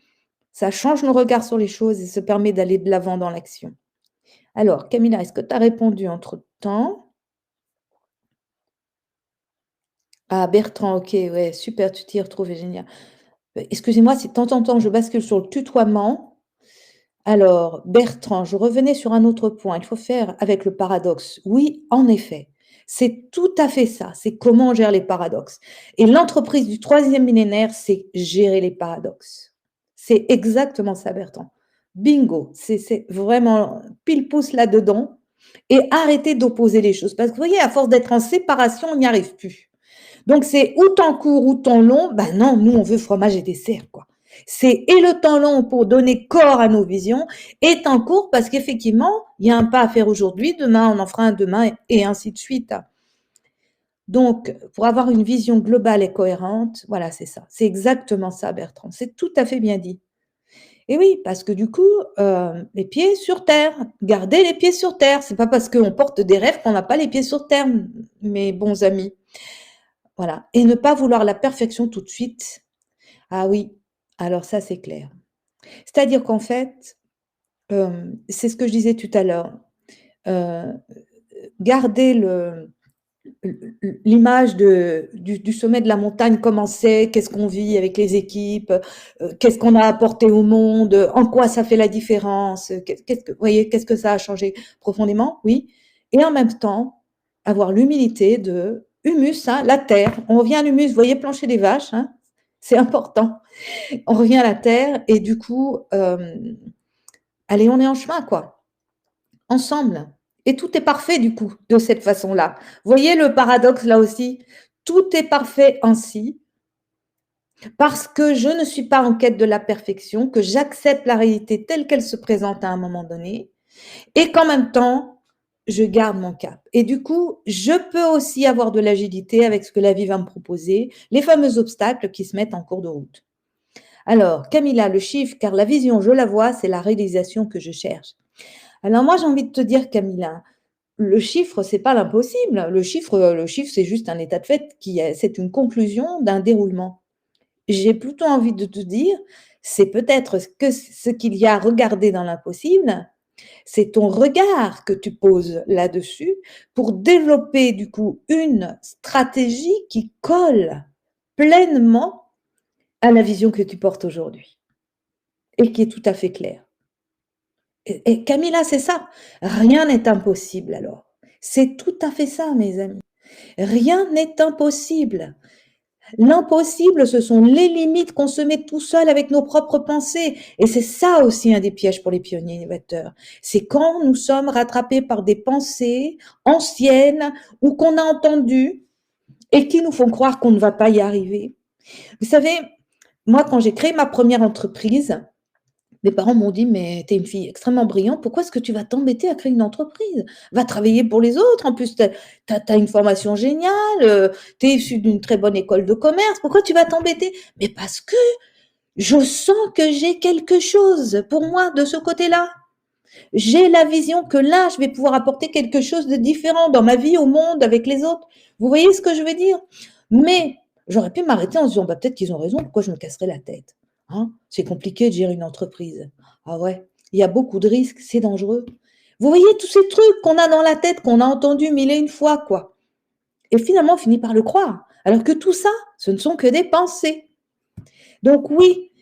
ça change nos regards sur les choses et se permet d'aller de l'avant dans l'action. Alors, Camilla, est-ce que tu as répondu entre-temps? Ah, Bertrand, ok, ouais, super, tu t'y retrouves, génial. Excusez-moi, si de temps en temps je bascule sur le tutoiement. Alors, Bertrand, je revenais sur un autre point. Il faut faire avec le paradoxe. Oui, en effet, c'est tout à fait ça. C'est comment on gère les paradoxes. Et l'entreprise du troisième millénaire, c'est gérer les paradoxes. C'est exactement ça, Bertrand. Bingo, c'est vraiment pile pouce là-dedans. Et arrêter d'opposer les choses. Parce que vous voyez, à force d'être en séparation, on n'y arrive plus. Donc, c'est ou temps court ou temps long. Ben non, nous, on veut fromage et dessert, quoi. C'est et le temps long pour donner corps à nos visions et temps court parce qu'effectivement, il y a un pas à faire aujourd'hui, demain on en fera un demain et ainsi de suite. Donc, pour avoir une vision globale et cohérente, voilà, c'est ça. C'est exactement ça, Bertrand. C'est tout à fait bien dit. Et oui, parce que du coup, les pieds sur terre, garder les pieds sur terre. C'est pas parce qu'on porte des rêves qu'on n'a pas les pieds sur terre, mes bons amis. Voilà. Et ne pas vouloir la perfection tout de suite. Ah oui, alors ça, c'est clair. C'est-à-dire qu'en fait, c'est ce que je disais tout à l'heure. Euh, Garder l'image du sommet de la montagne, comment c'est, qu'est-ce qu'on vit avec les équipes, qu'est-ce qu'on a apporté au monde, en quoi ça fait la différence, vous voyez, qu'est-ce que ça a changé profondément, oui. Et en même temps, avoir l'humilité de humus, hein, la terre. On revient à l'humus, vous voyez, plancher des vaches, hein, c'est important. On revient à la terre et du coup, allez, on est en chemin, quoi, ensemble. Et tout est parfait du coup, de cette façon-là. Voyez le paradoxe là aussi. Tout est parfait ainsi parce que je ne suis pas en quête de la perfection, que j'accepte la réalité telle qu'elle se présente à un moment donné et qu'en même temps, je garde mon cap. Et du coup, je peux aussi avoir de l'agilité avec ce que la vie va me proposer, les fameux obstacles qui se mettent en cours de route. Alors, Camilla, le chiffre, car la vision, je la vois, c'est la réalisation que je cherche. Alors moi, j'ai envie de te dire, Camilla, le chiffre, c'est pas l'impossible. Le chiffre, c'est juste un état de fait c'est une conclusion d'un déroulement. J'ai plutôt envie de te dire, c'est peut-être que ce qu'il y a à regarder dans l'impossible, c'est ton regard que tu poses là-dessus pour développer du coup une stratégie qui colle pleinement à la vision que tu portes aujourd'hui et qui est tout à fait claire. Et Camilla, c'est ça. Rien n'est impossible alors. C'est tout à fait ça, mes amis. Rien n'est impossible. L'impossible, ce sont les limites qu'on se met tout seul avec nos propres pensées. Et c'est ça aussi un des pièges pour les pionniers innovateurs. C'est quand nous sommes rattrapés par des pensées anciennes ou qu'on a entendues et qui nous font croire qu'on ne va pas y arriver. Vous savez, moi, quand j'ai créé ma première entreprise, mes parents m'ont dit: «Mais tu es une fille extrêmement brillante, pourquoi est-ce que tu vas t'embêter à créer une entreprise? Va travailler pour les autres, en plus tu as une formation géniale, tu es issue d'une très bonne école de commerce, pourquoi tu vas t'embêter?» Mais parce que je sens que j'ai quelque chose pour moi de ce côté-là. J'ai la vision que là, je vais pouvoir apporter quelque chose de différent dans ma vie, au monde, avec les autres. Vous voyez ce que je veux dire? Mais j'aurais pu m'arrêter en se disant: «Bah, peut-être qu'ils ont raison, pourquoi je me casserais la tête?» Hein? C'est compliqué de gérer une entreprise. Ah ouais, il y a beaucoup de risques, c'est dangereux. Vous voyez tous ces trucs qu'on a dans la tête, qu'on a entendus mille et une fois, quoi. Et finalement, on finit par le croire. Alors que tout ça, ce ne sont que des pensées. Donc oui,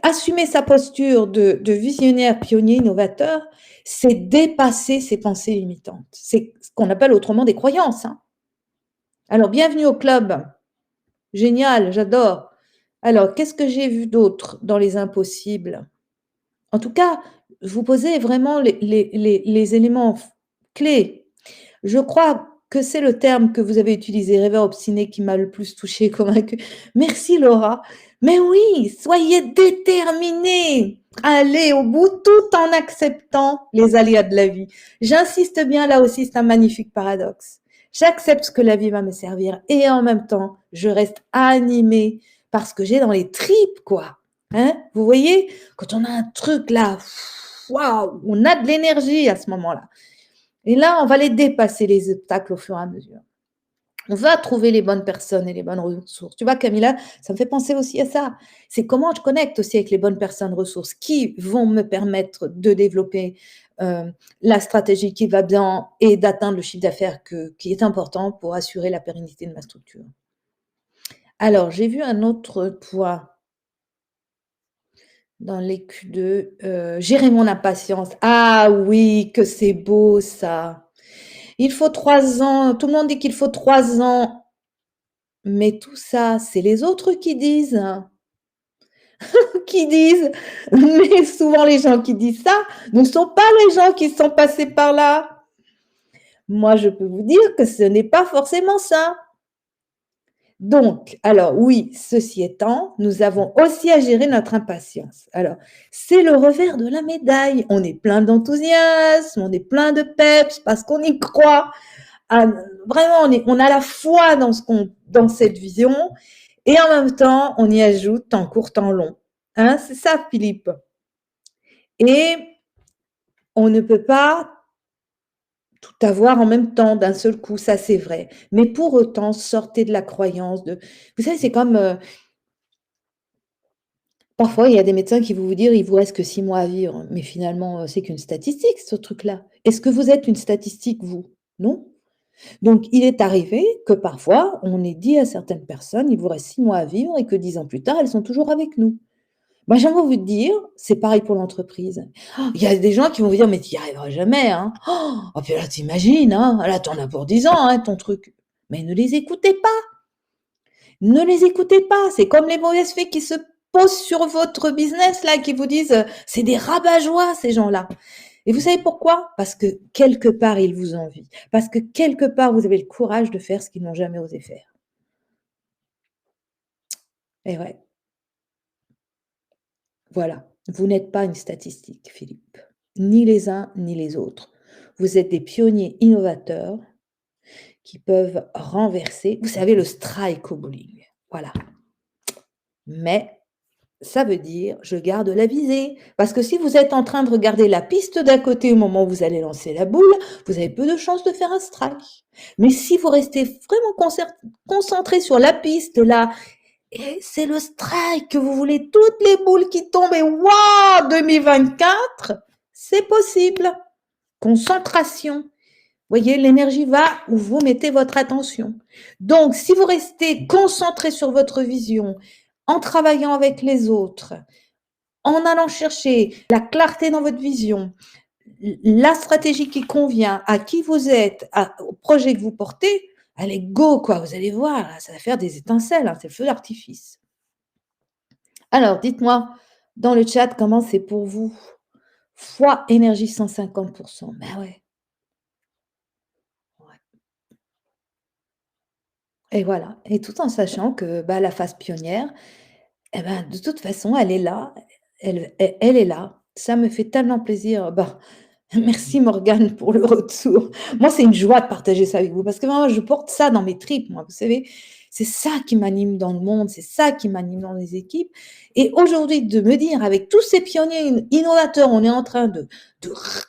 assumer sa posture de visionnaire, pionnier, innovateur, c'est dépasser ses pensées limitantes. C'est ce qu'on appelle autrement des croyances. Hein. Alors, bienvenue au club. Génial, j'adore. Alors, qu'est-ce que j'ai vu d'autre dans les impossibles? En tout cas, vous posez vraiment les éléments clés. Je crois que c'est le terme que vous avez utilisé, rêveur obstiné, qui m'a le plus touchée, convaincue. Merci Laura. Mais oui, soyez déterminés. Allez au bout tout en acceptant les aléas de la vie. J'insiste bien là aussi, c'est un magnifique paradoxe. J'accepte ce que la vie va me servir et en même temps, je reste animée par ce que j'ai dans les tripes, quoi. Hein? Vous voyez, quand on a un truc là, waouh, on a de l'énergie à ce moment-là. Et là, on va les dépasser, les obstacles, au fur et à mesure. On va trouver les bonnes personnes et les bonnes ressources. Tu vois, Camilla, ça me fait penser aussi à ça. C'est comment je connecte aussi avec les bonnes personnes ressources qui vont me permettre de développer la stratégie qui va bien et d'atteindre le chiffre d'affaires qui est important pour assurer la pérennité de ma structure. Alors, j'ai vu un autre point dans les Q2, gérer mon impatience. Ah oui, que c'est beau ça. Il faut 3 ans, tout le monde dit qu'il faut 3 ans, mais tout ça, c'est les autres qui disent, qui disent. Mais souvent les gens qui disent ça ne sont pas les gens qui sont passés par là. Moi, je peux vous dire que ce n'est pas forcément ça. Donc, alors oui, ceci étant, nous avons aussi à gérer notre impatience. Alors, c'est le revers de la médaille. On est plein d'enthousiasme, on est plein de peps parce qu'on y croit. Ah, vraiment, on a la foi dans cette vision et en même temps, on y ajoute temps court, temps long. Hein, c'est ça, Philippe. Et on ne peut pas tout avoir en même temps, d'un seul coup, ça c'est vrai. Mais pour autant, sortez de la croyance de... Vous savez, c'est comme... parfois, il y a des médecins qui vont vous dire, il vous reste que 6 mois à vivre. Mais finalement, c'est qu'une statistique, ce truc-là. Est-ce que vous êtes une statistique, vous? Non. Donc, il est arrivé que parfois, on ait dit à certaines personnes, il vous reste 6 mois à vivre et que 10 ans plus tard, elles sont toujours avec nous. Bah, j'aimerais vous dire, c'est pareil pour l'entreprise. Il y a des gens qui vont vous dire, mais tu n'y arriveras jamais, hein. Oh, puis là, t'imagines, hein. Là, t'en as pour 10 ans, hein, ton truc. Mais ne les écoutez pas. Ne les écoutez pas. C'est comme les mauvaises fées qui se posent sur votre business, là, qui vous disent, c'est des rabat-joie, ces gens-là. Et vous savez pourquoi? Parce que quelque part, ils vous envient. Parce que quelque part, vous avez le courage de faire ce qu'ils n'ont jamais osé faire. Et ouais, voilà. Vous n'êtes pas une statistique, Philippe. Ni les uns, ni les autres. Vous êtes des pionniers innovateurs qui peuvent renverser, vous savez, le strike au bowling. Voilà. Mais ça veut dire, je garde la visée. Parce que si vous êtes en train de regarder la piste d'à côté au moment où vous allez lancer la boule, vous avez peu de chances de faire un strike. Mais si vous restez vraiment concentré sur la piste là, et c'est le strike que vous voulez, toutes les boules qui tombent et waouh, 2024, c'est possible. Concentration. Voyez, l'énergie va où vous mettez votre attention. Donc, si vous restez concentré sur votre vision, en travaillant avec les autres, en allant chercher la clarté dans votre vision, la stratégie qui convient à qui vous êtes, au projet que vous portez, allez, go, quoi. Vous allez voir, ça va faire des étincelles, hein, c'est le feu d'artifice. Alors, dites-moi dans le chat comment c'est pour vous. Foi énergie 150%. Ben ouais. Et voilà. Et tout en sachant que bah, la phase pionnière, eh ben, de toute façon, elle est là. Elle est là. Ça me fait tellement plaisir. Bah, merci Morgane pour le retour. Moi, c'est une joie de partager ça avec vous parce que vraiment, je porte ça dans mes tripes, moi. Vous savez, c'est ça qui m'anime dans le monde, c'est ça qui m'anime dans les équipes. Et aujourd'hui, de me dire, avec tous ces pionniers innovateurs, on est en train de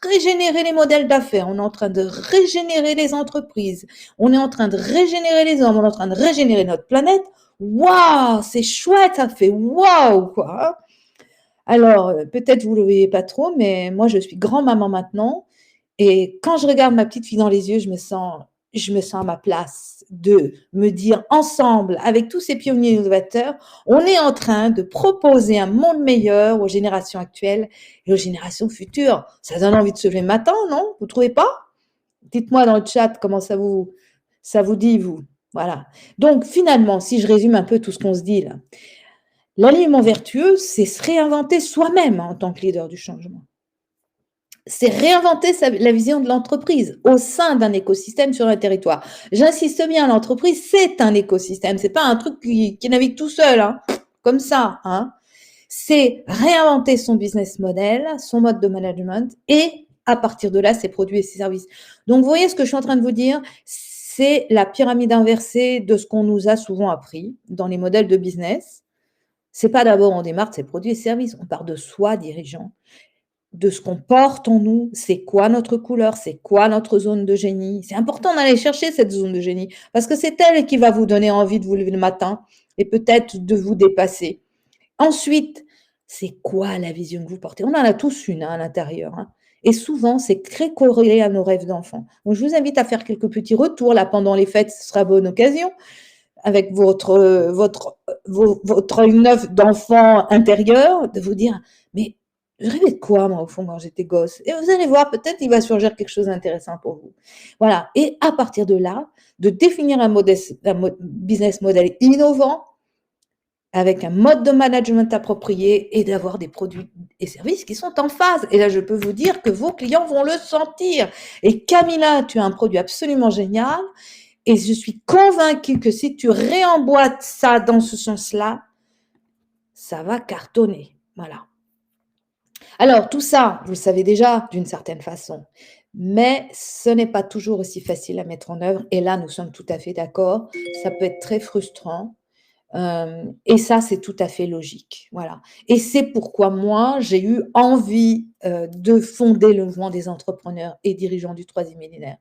régénérer les modèles d'affaires, on est en train de régénérer les entreprises, on est en train de régénérer les hommes, on est en train de régénérer notre planète. Waouh, c'est chouette, ça fait waouh, quoi. Hein. Alors, peut-être vous ne le voyez pas trop, mais moi, je suis grand-maman maintenant. Et quand je regarde ma petite fille dans les yeux, je me sens à ma place de me dire ensemble, avec tous ces pionniers innovateurs, on est en train de proposer un monde meilleur aux générations actuelles et aux générations futures. Ça donne envie de se lever le matin, non? Vous trouvez pas? Dites-moi dans le chat comment ça vous dit, vous. Voilà. Donc, finalement, si je résume un peu tout ce qu'on se dit là, l'alignement vertueux, c'est se réinventer soi-même en tant que leader du changement. C'est réinventer la vision de l'entreprise au sein d'un écosystème sur un territoire. J'insiste bien, l'entreprise, c'est un écosystème. C'est pas un truc qui navigue tout seul, hein, comme ça. Hein. C'est réinventer son business model, son mode de management et à partir de là, ses produits et ses services. Donc, vous voyez ce que je suis en train de vous dire, c'est la pyramide inversée de ce qu'on nous a souvent appris dans les modèles de business. C'est pas d'abord on démarre de ses produits et services, on part de soi dirigeant, de ce qu'on porte en nous, c'est quoi notre couleur, c'est quoi notre zone de génie. C'est important d'aller chercher cette zone de génie parce que c'est elle qui va vous donner envie de vous lever le matin et peut-être de vous dépasser. Ensuite, c'est quoi la vision que vous portez? On en a tous une hein, à l'intérieur. Hein. Et souvent, c'est très corrélé à nos rêves d'enfants. Donc, je vous invite à faire quelques petits retours là pendant les fêtes, ce sera bonne occasion avec votre œil neuf d'enfant intérieur, de vous dire, mais je rêvais de quoi, moi, au fond, quand j'étais gosse? Et vous allez voir, peut-être il va surgir quelque chose d'intéressant pour vous. Voilà. Et à partir de là, de définir un business model innovant, avec un mode de management approprié et d'avoir des produits et services qui sont en phase. Et là, je peux vous dire que vos clients vont le sentir. Et Camilla, tu as un produit absolument génial. Et je suis convaincue que si tu réemboîtes ça dans ce sens-là, ça va cartonner. Voilà. Alors, tout ça, vous le savez déjà d'une certaine façon, mais ce n'est pas toujours aussi facile à mettre en œuvre. Et là, nous sommes tout à fait d'accord. Ça peut être très frustrant. Et ça, c'est tout à fait logique. Voilà. Et c'est pourquoi moi, j'ai eu envie de fonder le mouvement des entrepreneurs et dirigeants du troisième millénaire,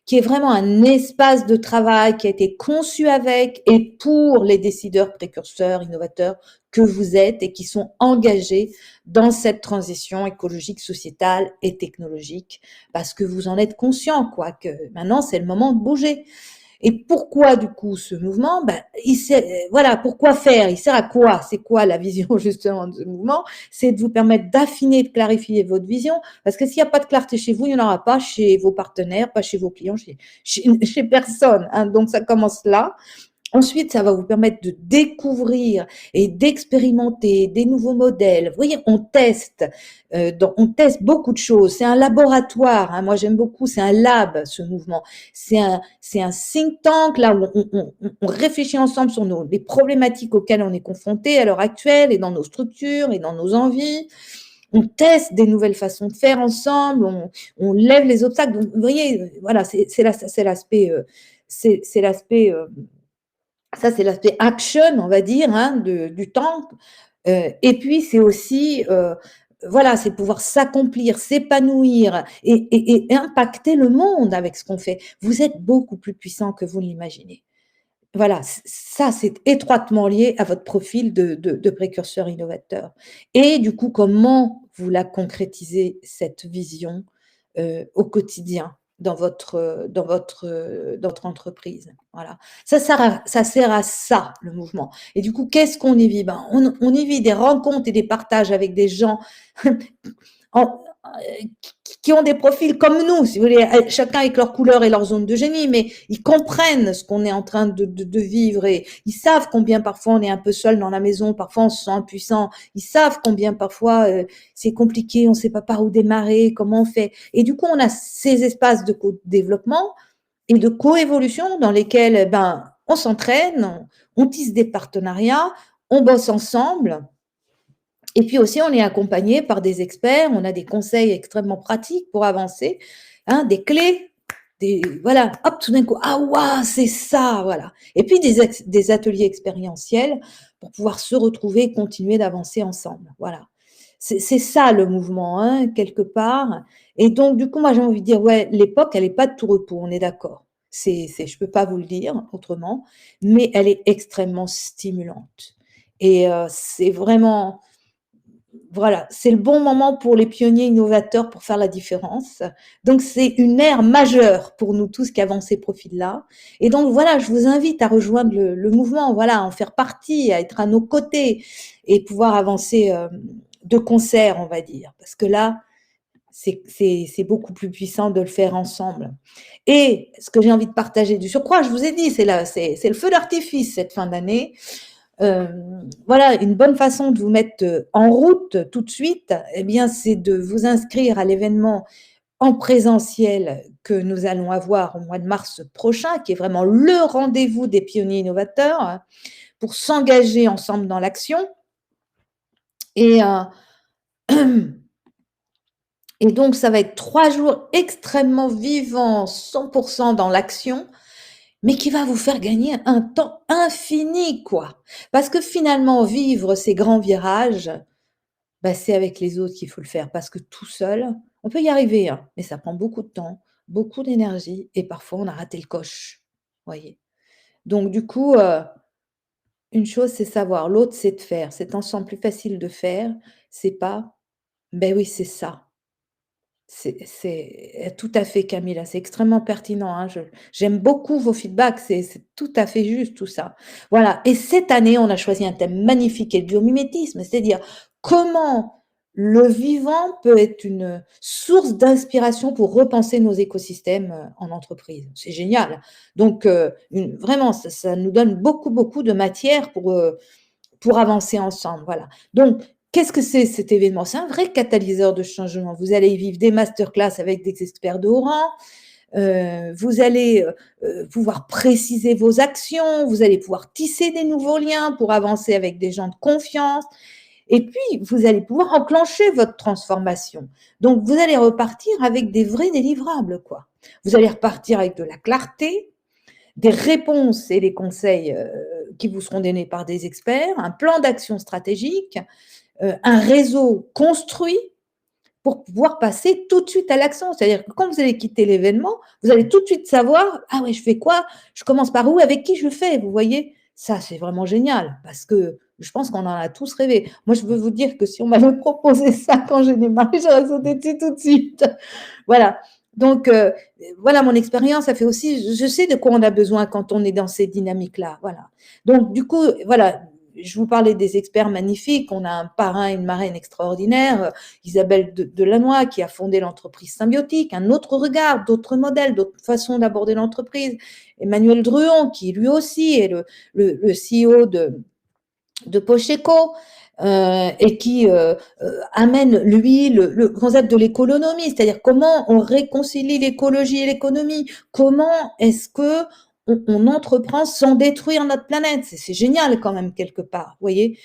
qui est vraiment un espace de travail qui a été conçu avec et pour les décideurs, précurseurs, innovateurs que vous êtes et qui sont engagés dans cette transition écologique, sociétale et technologique, parce que vous en êtes conscient, quoi, que maintenant c'est le moment de bouger. Et pourquoi du coup ce mouvement? Ben, voilà, pourquoi faire? Il sert à quoi? C'est quoi la vision justement de ce mouvement? C'est de vous permettre d'affiner, de clarifier votre vision, parce que s'il n'y a pas de clarté chez vous, il n'y en aura pas chez vos partenaires, pas chez vos clients, chez personne. Hein. Donc ça commence là. Ensuite, ça va vous permettre de découvrir et d'expérimenter des nouveaux modèles. Vous voyez, on teste beaucoup de choses. C'est un laboratoire. Hein. Moi, j'aime beaucoup. C'est un lab, ce mouvement. C'est un think tank là où on réfléchit ensemble sur les problématiques auxquelles on est confronté à l'heure actuelle et dans nos structures et dans nos envies. On teste des nouvelles façons de faire ensemble. On lève les obstacles. Donc, vous voyez, voilà, c'est l'aspect. C'est l'aspect ça, c'est l'aspect action, on va dire, hein, du temps. Et puis, c'est aussi, voilà, c'est pouvoir s'accomplir, s'épanouir et impacter le monde avec ce qu'on fait. Vous êtes beaucoup plus puissant que vous ne l'imaginez. Voilà, ça, c'est étroitement lié à votre profil de précurseur innovateur. Et du coup, comment vous la concrétisez, cette vision, au quotidien dans votre entreprise. Voilà. Ça sert à ça, le mouvement. Et du coup, qu'est-ce qu'on y vit? Ben, on y vit des rencontres et des partages avec des gens en, qui ont des profils comme nous, si vous voulez, chacun avec leur couleur et leur zone de génie, mais ils comprennent ce qu'on est en train de vivre et ils savent combien parfois on est un peu seul dans la maison, parfois on se sent impuissant, ils savent combien parfois c'est compliqué, on ne sait pas par où démarrer, comment on fait. Et du coup, on a ces espaces de co-développement et de coévolution dans lesquels ben, on s'entraîne, on tisse des partenariats, on bosse ensemble. Et puis aussi, on est accompagné par des experts, on a des conseils extrêmement pratiques pour avancer, hein, des clés, voilà, hop, tout d'un coup, ah ouah, c'est ça, voilà. Et puis des ateliers expérientiels pour pouvoir se retrouver et continuer d'avancer ensemble, voilà. C'est ça le mouvement, hein, quelque part. Et donc, du coup, moi, j'ai envie de dire, ouais, l'époque, elle n'est pas de tout repos, on est d'accord. Je ne peux pas vous le dire autrement, mais elle est extrêmement stimulante. Et c'est vraiment voilà, c'est le bon moment pour les pionniers innovateurs pour faire la différence. Donc, c'est une ère majeure pour nous tous qui avons ces profils-là. Et donc, voilà, je vous invite à rejoindre le mouvement, voilà, à en faire partie, à être à nos côtés et pouvoir avancer de concert, on va dire. Parce que là, c'est beaucoup plus puissant de le faire ensemble. Et ce que j'ai envie de partager du surcroît, je vous ai dit, c'est le feu d'artifice cette fin d'année. Voilà, une bonne façon de vous mettre en route tout de suite, eh bien, c'est de vous inscrire à l'événement en présentiel que nous allons avoir au mois de mars prochain, qui est vraiment le rendez-vous des pionniers innovateurs, hein, pour s'engager ensemble dans l'action. Et, et donc, ça va être 3 jours extrêmement vivants, 100% dans l'action, mais qui va vous faire gagner un temps infini, quoi. Parce que finalement, vivre ces grands virages, bah, c'est avec les autres qu'il faut le faire. Parce que tout seul, on peut y arriver, hein, mais ça prend beaucoup de temps, beaucoup d'énergie, et parfois on a raté le coche. Voyez. Donc du coup, une chose c'est savoir, l'autre c'est de faire. C'est ensemble plus facile de faire. C'est pas, ben oui, c'est ça. C'est tout à fait Camilla, c'est extrêmement pertinent, hein, j'aime beaucoup vos feedbacks, c'est tout à fait juste tout ça. Voilà, et cette année, on a choisi un thème magnifique qui est le biomimétisme, c'est-à-dire comment le vivant peut être une source d'inspiration pour repenser nos écosystèmes en entreprise. C'est génial. Donc, vraiment, ça nous donne beaucoup, beaucoup de matière pour avancer ensemble. Voilà. Donc, qu'est-ce que c'est cet événement? C'est un vrai catalyseur de changement. Vous allez y vivre des masterclass avec des experts de haut rang. vous allez pouvoir préciser vos actions, vous allez pouvoir tisser des nouveaux liens pour avancer avec des gens de confiance. Et puis, vous allez pouvoir enclencher votre transformation. Donc, vous allez repartir avec des vrais délivrables, quoi. Vous allez repartir avec de la clarté, des réponses et des conseils qui vous seront donnés par des experts, un plan d'action stratégique, un réseau construit pour pouvoir passer tout de suite à l'action. C'est-à-dire que quand vous allez quitter l'événement, vous allez tout de suite savoir, ah ouais, je fais quoi? Je commence par où? Avec qui je fais? Vous voyez? Ça, c'est vraiment génial parce que je pense qu'on en a tous rêvé. Moi, je veux vous dire que si on m'avait proposé ça quand j'ai démarré, j'aurais sauté dessus tout de suite. Voilà. Donc, voilà mon expérience. Ça fait aussi, je sais de quoi on a besoin quand on est dans ces dynamiques-là. Voilà. Donc, du coup, voilà, je vous parlais des experts magnifiques. On a un parrain et une marraine extraordinaires. Isabelle Delannoy qui a fondé l'entreprise Symbiotique, un autre regard, d'autres modèles, d'autres façons d'aborder l'entreprise. Emmanuel Druon qui lui aussi est le CEO de Pocheco. Et qui amène, lui, le concept de l'économie, c'est-à-dire comment on réconcilie l'écologie et l'économie, comment est-ce que on entreprend sans détruire notre planète. C'est génial quand même quelque part, vous voyez,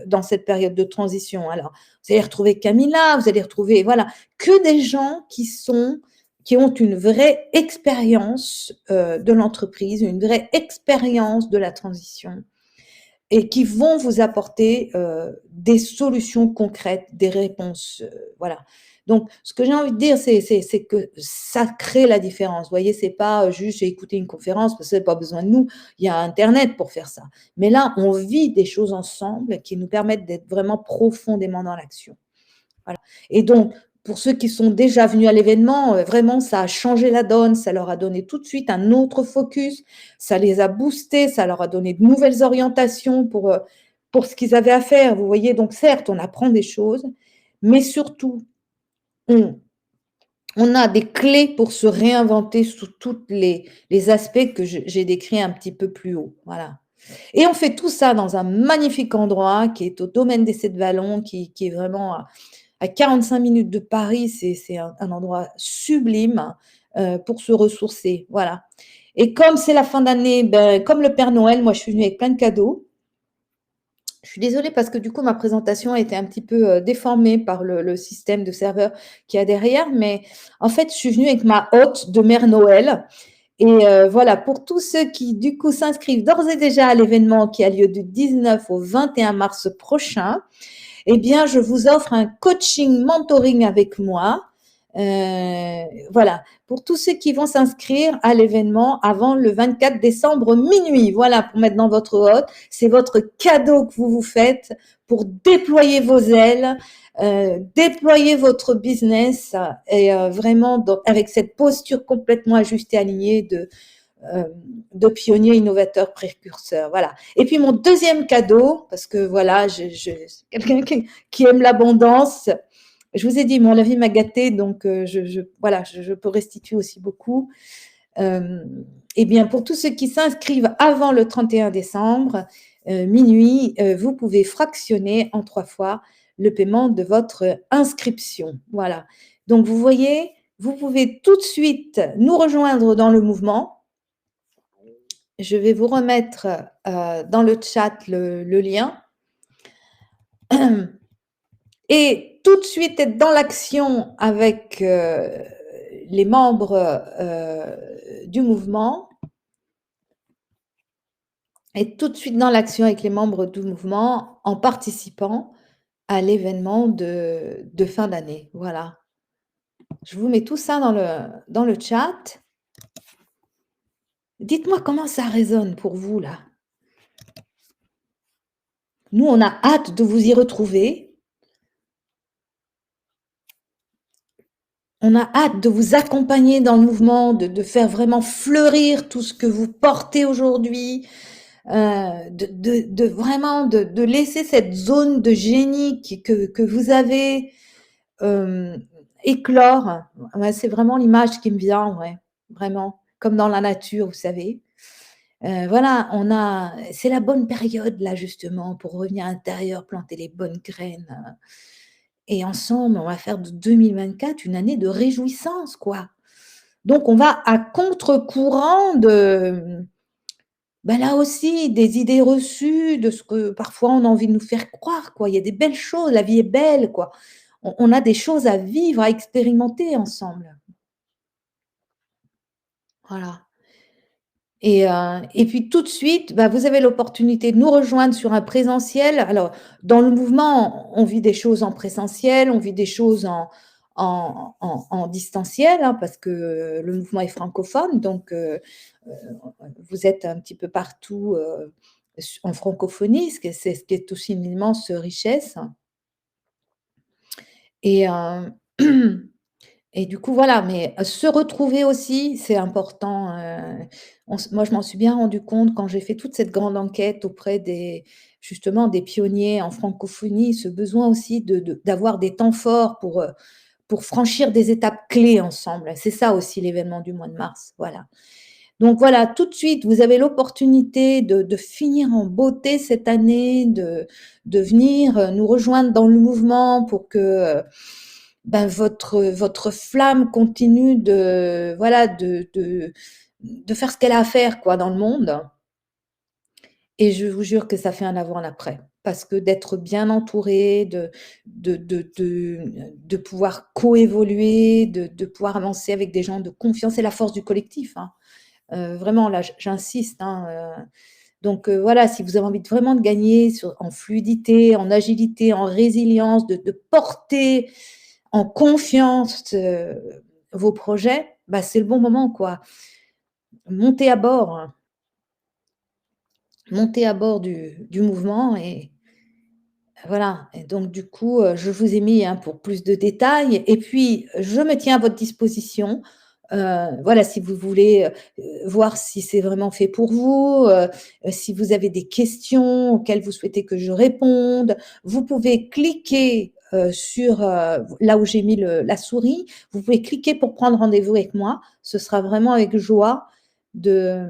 dans cette période de transition. Alors, vous allez retrouver Camilla, vous allez retrouver, voilà, que des gens qui ont une vraie expérience de l'entreprise, une vraie expérience de la transition et qui vont vous apporter des solutions concrètes, des réponses. Voilà. Donc, ce que j'ai envie de dire, c'est que ça crée la différence. Vous voyez, c'est pas juste j'ai écouté une conférence parce que c'est pas besoin de nous. Il y a Internet pour faire ça. Mais là, on vit des choses ensemble qui nous permettent d'être vraiment profondément dans l'action. Voilà. Et donc, pour ceux qui sont déjà venus à l'événement, vraiment, ça a changé la donne, ça leur a donné tout de suite un autre focus, ça les a boostés, ça leur a donné de nouvelles orientations pour ce qu'ils avaient à faire. Vous voyez, donc certes, on apprend des choses, mais surtout, on, on a des clés pour se réinventer sous tous les aspects que j'ai décrits un petit peu plus haut. Voilà. Et on fait tout ça dans un magnifique endroit qui est au domaine des Sept Vallons, qui est vraiment à 45 minutes de Paris, c'est un endroit sublime pour se ressourcer. Voilà. Et comme c'est la fin d'année, ben, comme le Père Noël, moi je suis venue avec plein de cadeaux. Je suis désolée parce que du coup ma présentation a été un petit peu déformée par le système de serveur qu'il y a derrière, mais en fait je suis venue avec ma hôte de Mère Noël. Et voilà, pour tous ceux qui du coup s'inscrivent d'ores et déjà à l'événement qui a lieu du 19 au 21 mars prochain, eh bien, je vous offre un coaching mentoring avec moi. Voilà, pour tous ceux qui vont s'inscrire à l'événement avant le 24 décembre minuit. Voilà, pour mettre dans votre hôte. C'est votre cadeau que vous vous faites pour déployer vos ailes, déployer votre business et vraiment avec cette posture complètement ajustée, alignée de pionnier, innovateur, précurseur. Voilà. Et puis mon deuxième cadeau, parce que voilà, c'est quelqu'un qui aime l'abondance. Je vous ai dit, la vie m'a gâtée, donc voilà, je peux restituer aussi beaucoup. Eh bien, pour tous ceux qui s'inscrivent avant le 31 décembre, minuit, vous pouvez fractionner en 3 fois le paiement de votre inscription. Voilà. Donc, vous voyez, vous pouvez tout de suite nous rejoindre dans le mouvement. Je vais vous remettre dans le chat le lien. Et tout de suite être dans l'action avec les membres du mouvement. Et tout de suite dans l'action avec les membres du mouvement en participant à l'événement de fin d'année. Voilà. Je vous mets tout ça dans le chat. Dites-moi comment ça résonne pour vous, là. Nous, on a hâte de vous y retrouver. On a hâte de vous accompagner dans le mouvement, de faire vraiment fleurir tout ce que vous portez aujourd'hui, vraiment de laisser cette zone de génie que vous avez éclore. Ouais, c'est vraiment l'image qui me vient, ouais, vraiment, comme dans la nature, vous savez. Voilà, c'est la bonne période là justement pour revenir à l'intérieur, planter les bonnes graines. Et ensemble, on va faire de 2024 une année de réjouissance, quoi. Donc on va à contre-courant de, bah, là aussi, des idées reçues, de ce que parfois on a envie de nous faire croire, quoi. Il y a des belles choses, la vie est belle, quoi. On a des choses à vivre, à expérimenter ensemble. Voilà. Et puis tout de suite, bah, vous avez l'opportunité de nous rejoindre sur un présentiel. Alors, dans le mouvement, on vit des choses en présentiel, on vit des choses en distanciel, hein, parce que le mouvement est francophone, donc vous êtes un petit peu partout en francophonie, ce qui est aussi une immense richesse. Et, et du coup, voilà, mais se retrouver aussi, c'est important. Moi, je m'en suis bien rendu compte quand j'ai fait toute cette grande enquête auprès justement des pionniers en francophonie, ce besoin aussi d'avoir des temps forts pour franchir des étapes clés ensemble. C'est ça aussi l'événement du mois de mars. Voilà. Donc voilà, tout de suite, vous avez l'opportunité de finir en beauté cette année, de venir nous rejoindre dans le mouvement pour que ben, votre flamme continue de, voilà, de faire ce qu'elle a à faire quoi, dans le monde. Et je vous jure que ça fait un avant, un après. Parce que d'être bien entouré, de pouvoir coévoluer, de pouvoir avancer avec des gens de confiance, c'est la force du collectif. Hein. Vraiment, là, j'insiste. Hein, donc voilà, si vous avez envie vraiment de gagner en fluidité, en agilité, en résilience, de porter en confiance vos projets, bah, c'est le bon moment, quoi. Montez à bord, hein. Montez à bord du mouvement et voilà. Et donc du coup, je vous ai mis, hein, pour plus de détails et puis je me tiens à votre disposition. Voilà, si vous voulez, voir si c'est vraiment fait pour vous, si vous avez des questions auxquelles vous souhaitez que je réponde, vous pouvez cliquer, sur, là où j'ai mis la souris, vous pouvez cliquer pour prendre rendez-vous avec moi. Ce sera vraiment avec joie de,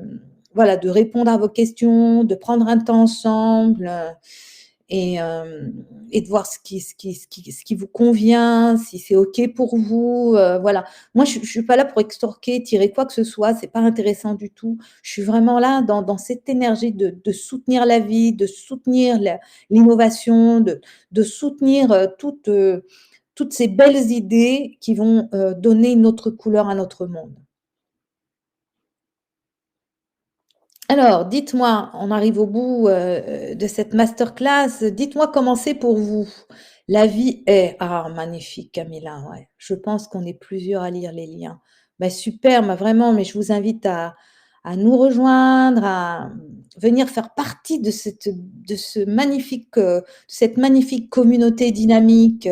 voilà, de répondre à vos questions, de prendre un temps ensemble, et, et de voir ce qui vous convient, si c'est OK pour vous. Voilà. Moi, je ne suis pas là pour extorquer, tirer quoi que ce soit, c'est pas intéressant du tout. Je suis vraiment là dans cette énergie de soutenir la vie, de soutenir l'innovation, de soutenir toutes ces belles idées qui vont donner une autre couleur à notre monde. Alors, dites-moi, on arrive au bout, de cette masterclass. Dites-moi comment c'est pour vous? La vie est magnifique Camilla, ouais. Je pense qu'on est plusieurs à lire les liens. Bah, super, bah, vraiment, mais je vous invite à nous rejoindre, à, venir faire partie de cette magnifique communauté dynamique,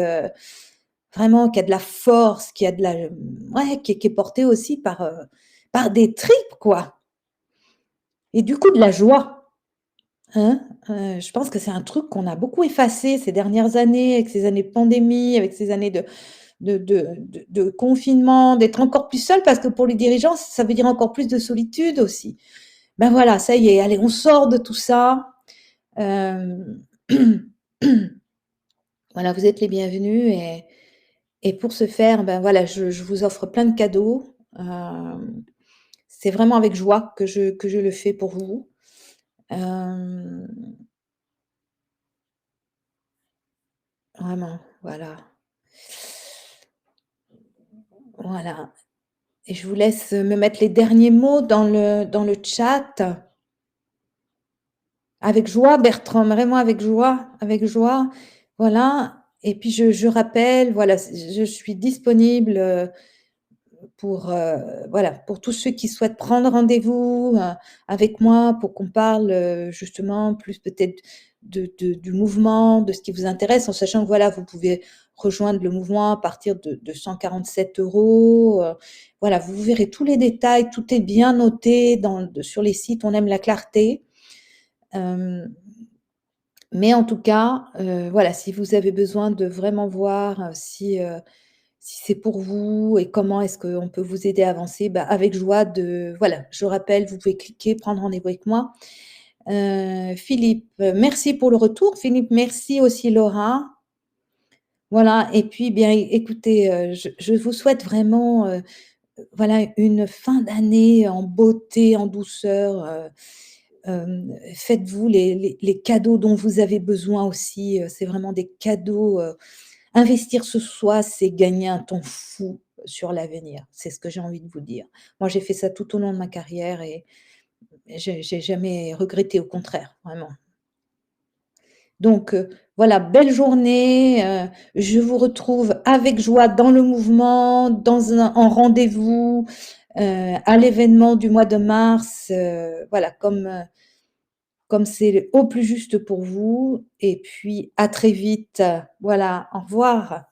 vraiment qui a de la force, qui a de la, ouais, qui est portée aussi par des tripes, quoi et du coup de la joie. Hein, je pense que c'est un truc qu'on a beaucoup effacé ces dernières années, avec ces années de pandémie, avec ces années de confinement, d'être encore plus seul parce que pour les dirigeants, ça veut dire encore plus de solitude aussi. Ben voilà, ça y est, allez, on sort de tout ça. Hem, voilà, vous êtes les bienvenus et pour ce faire, ben voilà, je vous offre plein de cadeaux. C'est vraiment avec joie que je le fais pour vous. Hem, vraiment, voilà. Voilà. Et je vous laisse me mettre les derniers mots dans le chat. Avec joie, Bertrand, vraiment avec joie, avec joie. Voilà. Et puis je rappelle, voilà, je suis disponible pour, voilà, pour tous ceux qui souhaitent prendre rendez-vous avec moi pour qu'on parle justement plus peut-être du mouvement, de ce qui vous intéresse, en sachant que voilà, vous pouvez rejoindre le mouvement à partir de 147 €. Voilà, vous verrez tous les détails, tout est bien noté sur les sites, on aime la clarté. Euh, mais en tout cas, voilà, si vous avez besoin de vraiment voir si c'est pour vous et comment est-ce qu'on peut vous aider à avancer, bah, avec joie voilà, je rappelle, vous pouvez cliquer, prendre rendez-vous avec moi. Philippe, merci pour le retour. Philippe, merci aussi Laura. Voilà et puis bien écoutez, je vous souhaite vraiment, voilà, une fin d'année en beauté, en douceur, faites-vous les cadeaux dont vous avez besoin aussi, c'est vraiment des cadeaux, investir ce soi, c'est gagner un temps fou sur l'avenir. C'est ce que j'ai envie de vous dire. Moi, j'ai fait ça tout au long de ma carrière et j'ai jamais regretté, au contraire, vraiment. Donc, voilà, belle journée, je vous retrouve avec joie dans le mouvement, dans un en rendez-vous, à l'événement du mois de mars, voilà, comme c'est au plus juste pour vous et puis à très vite. Voilà, au revoir.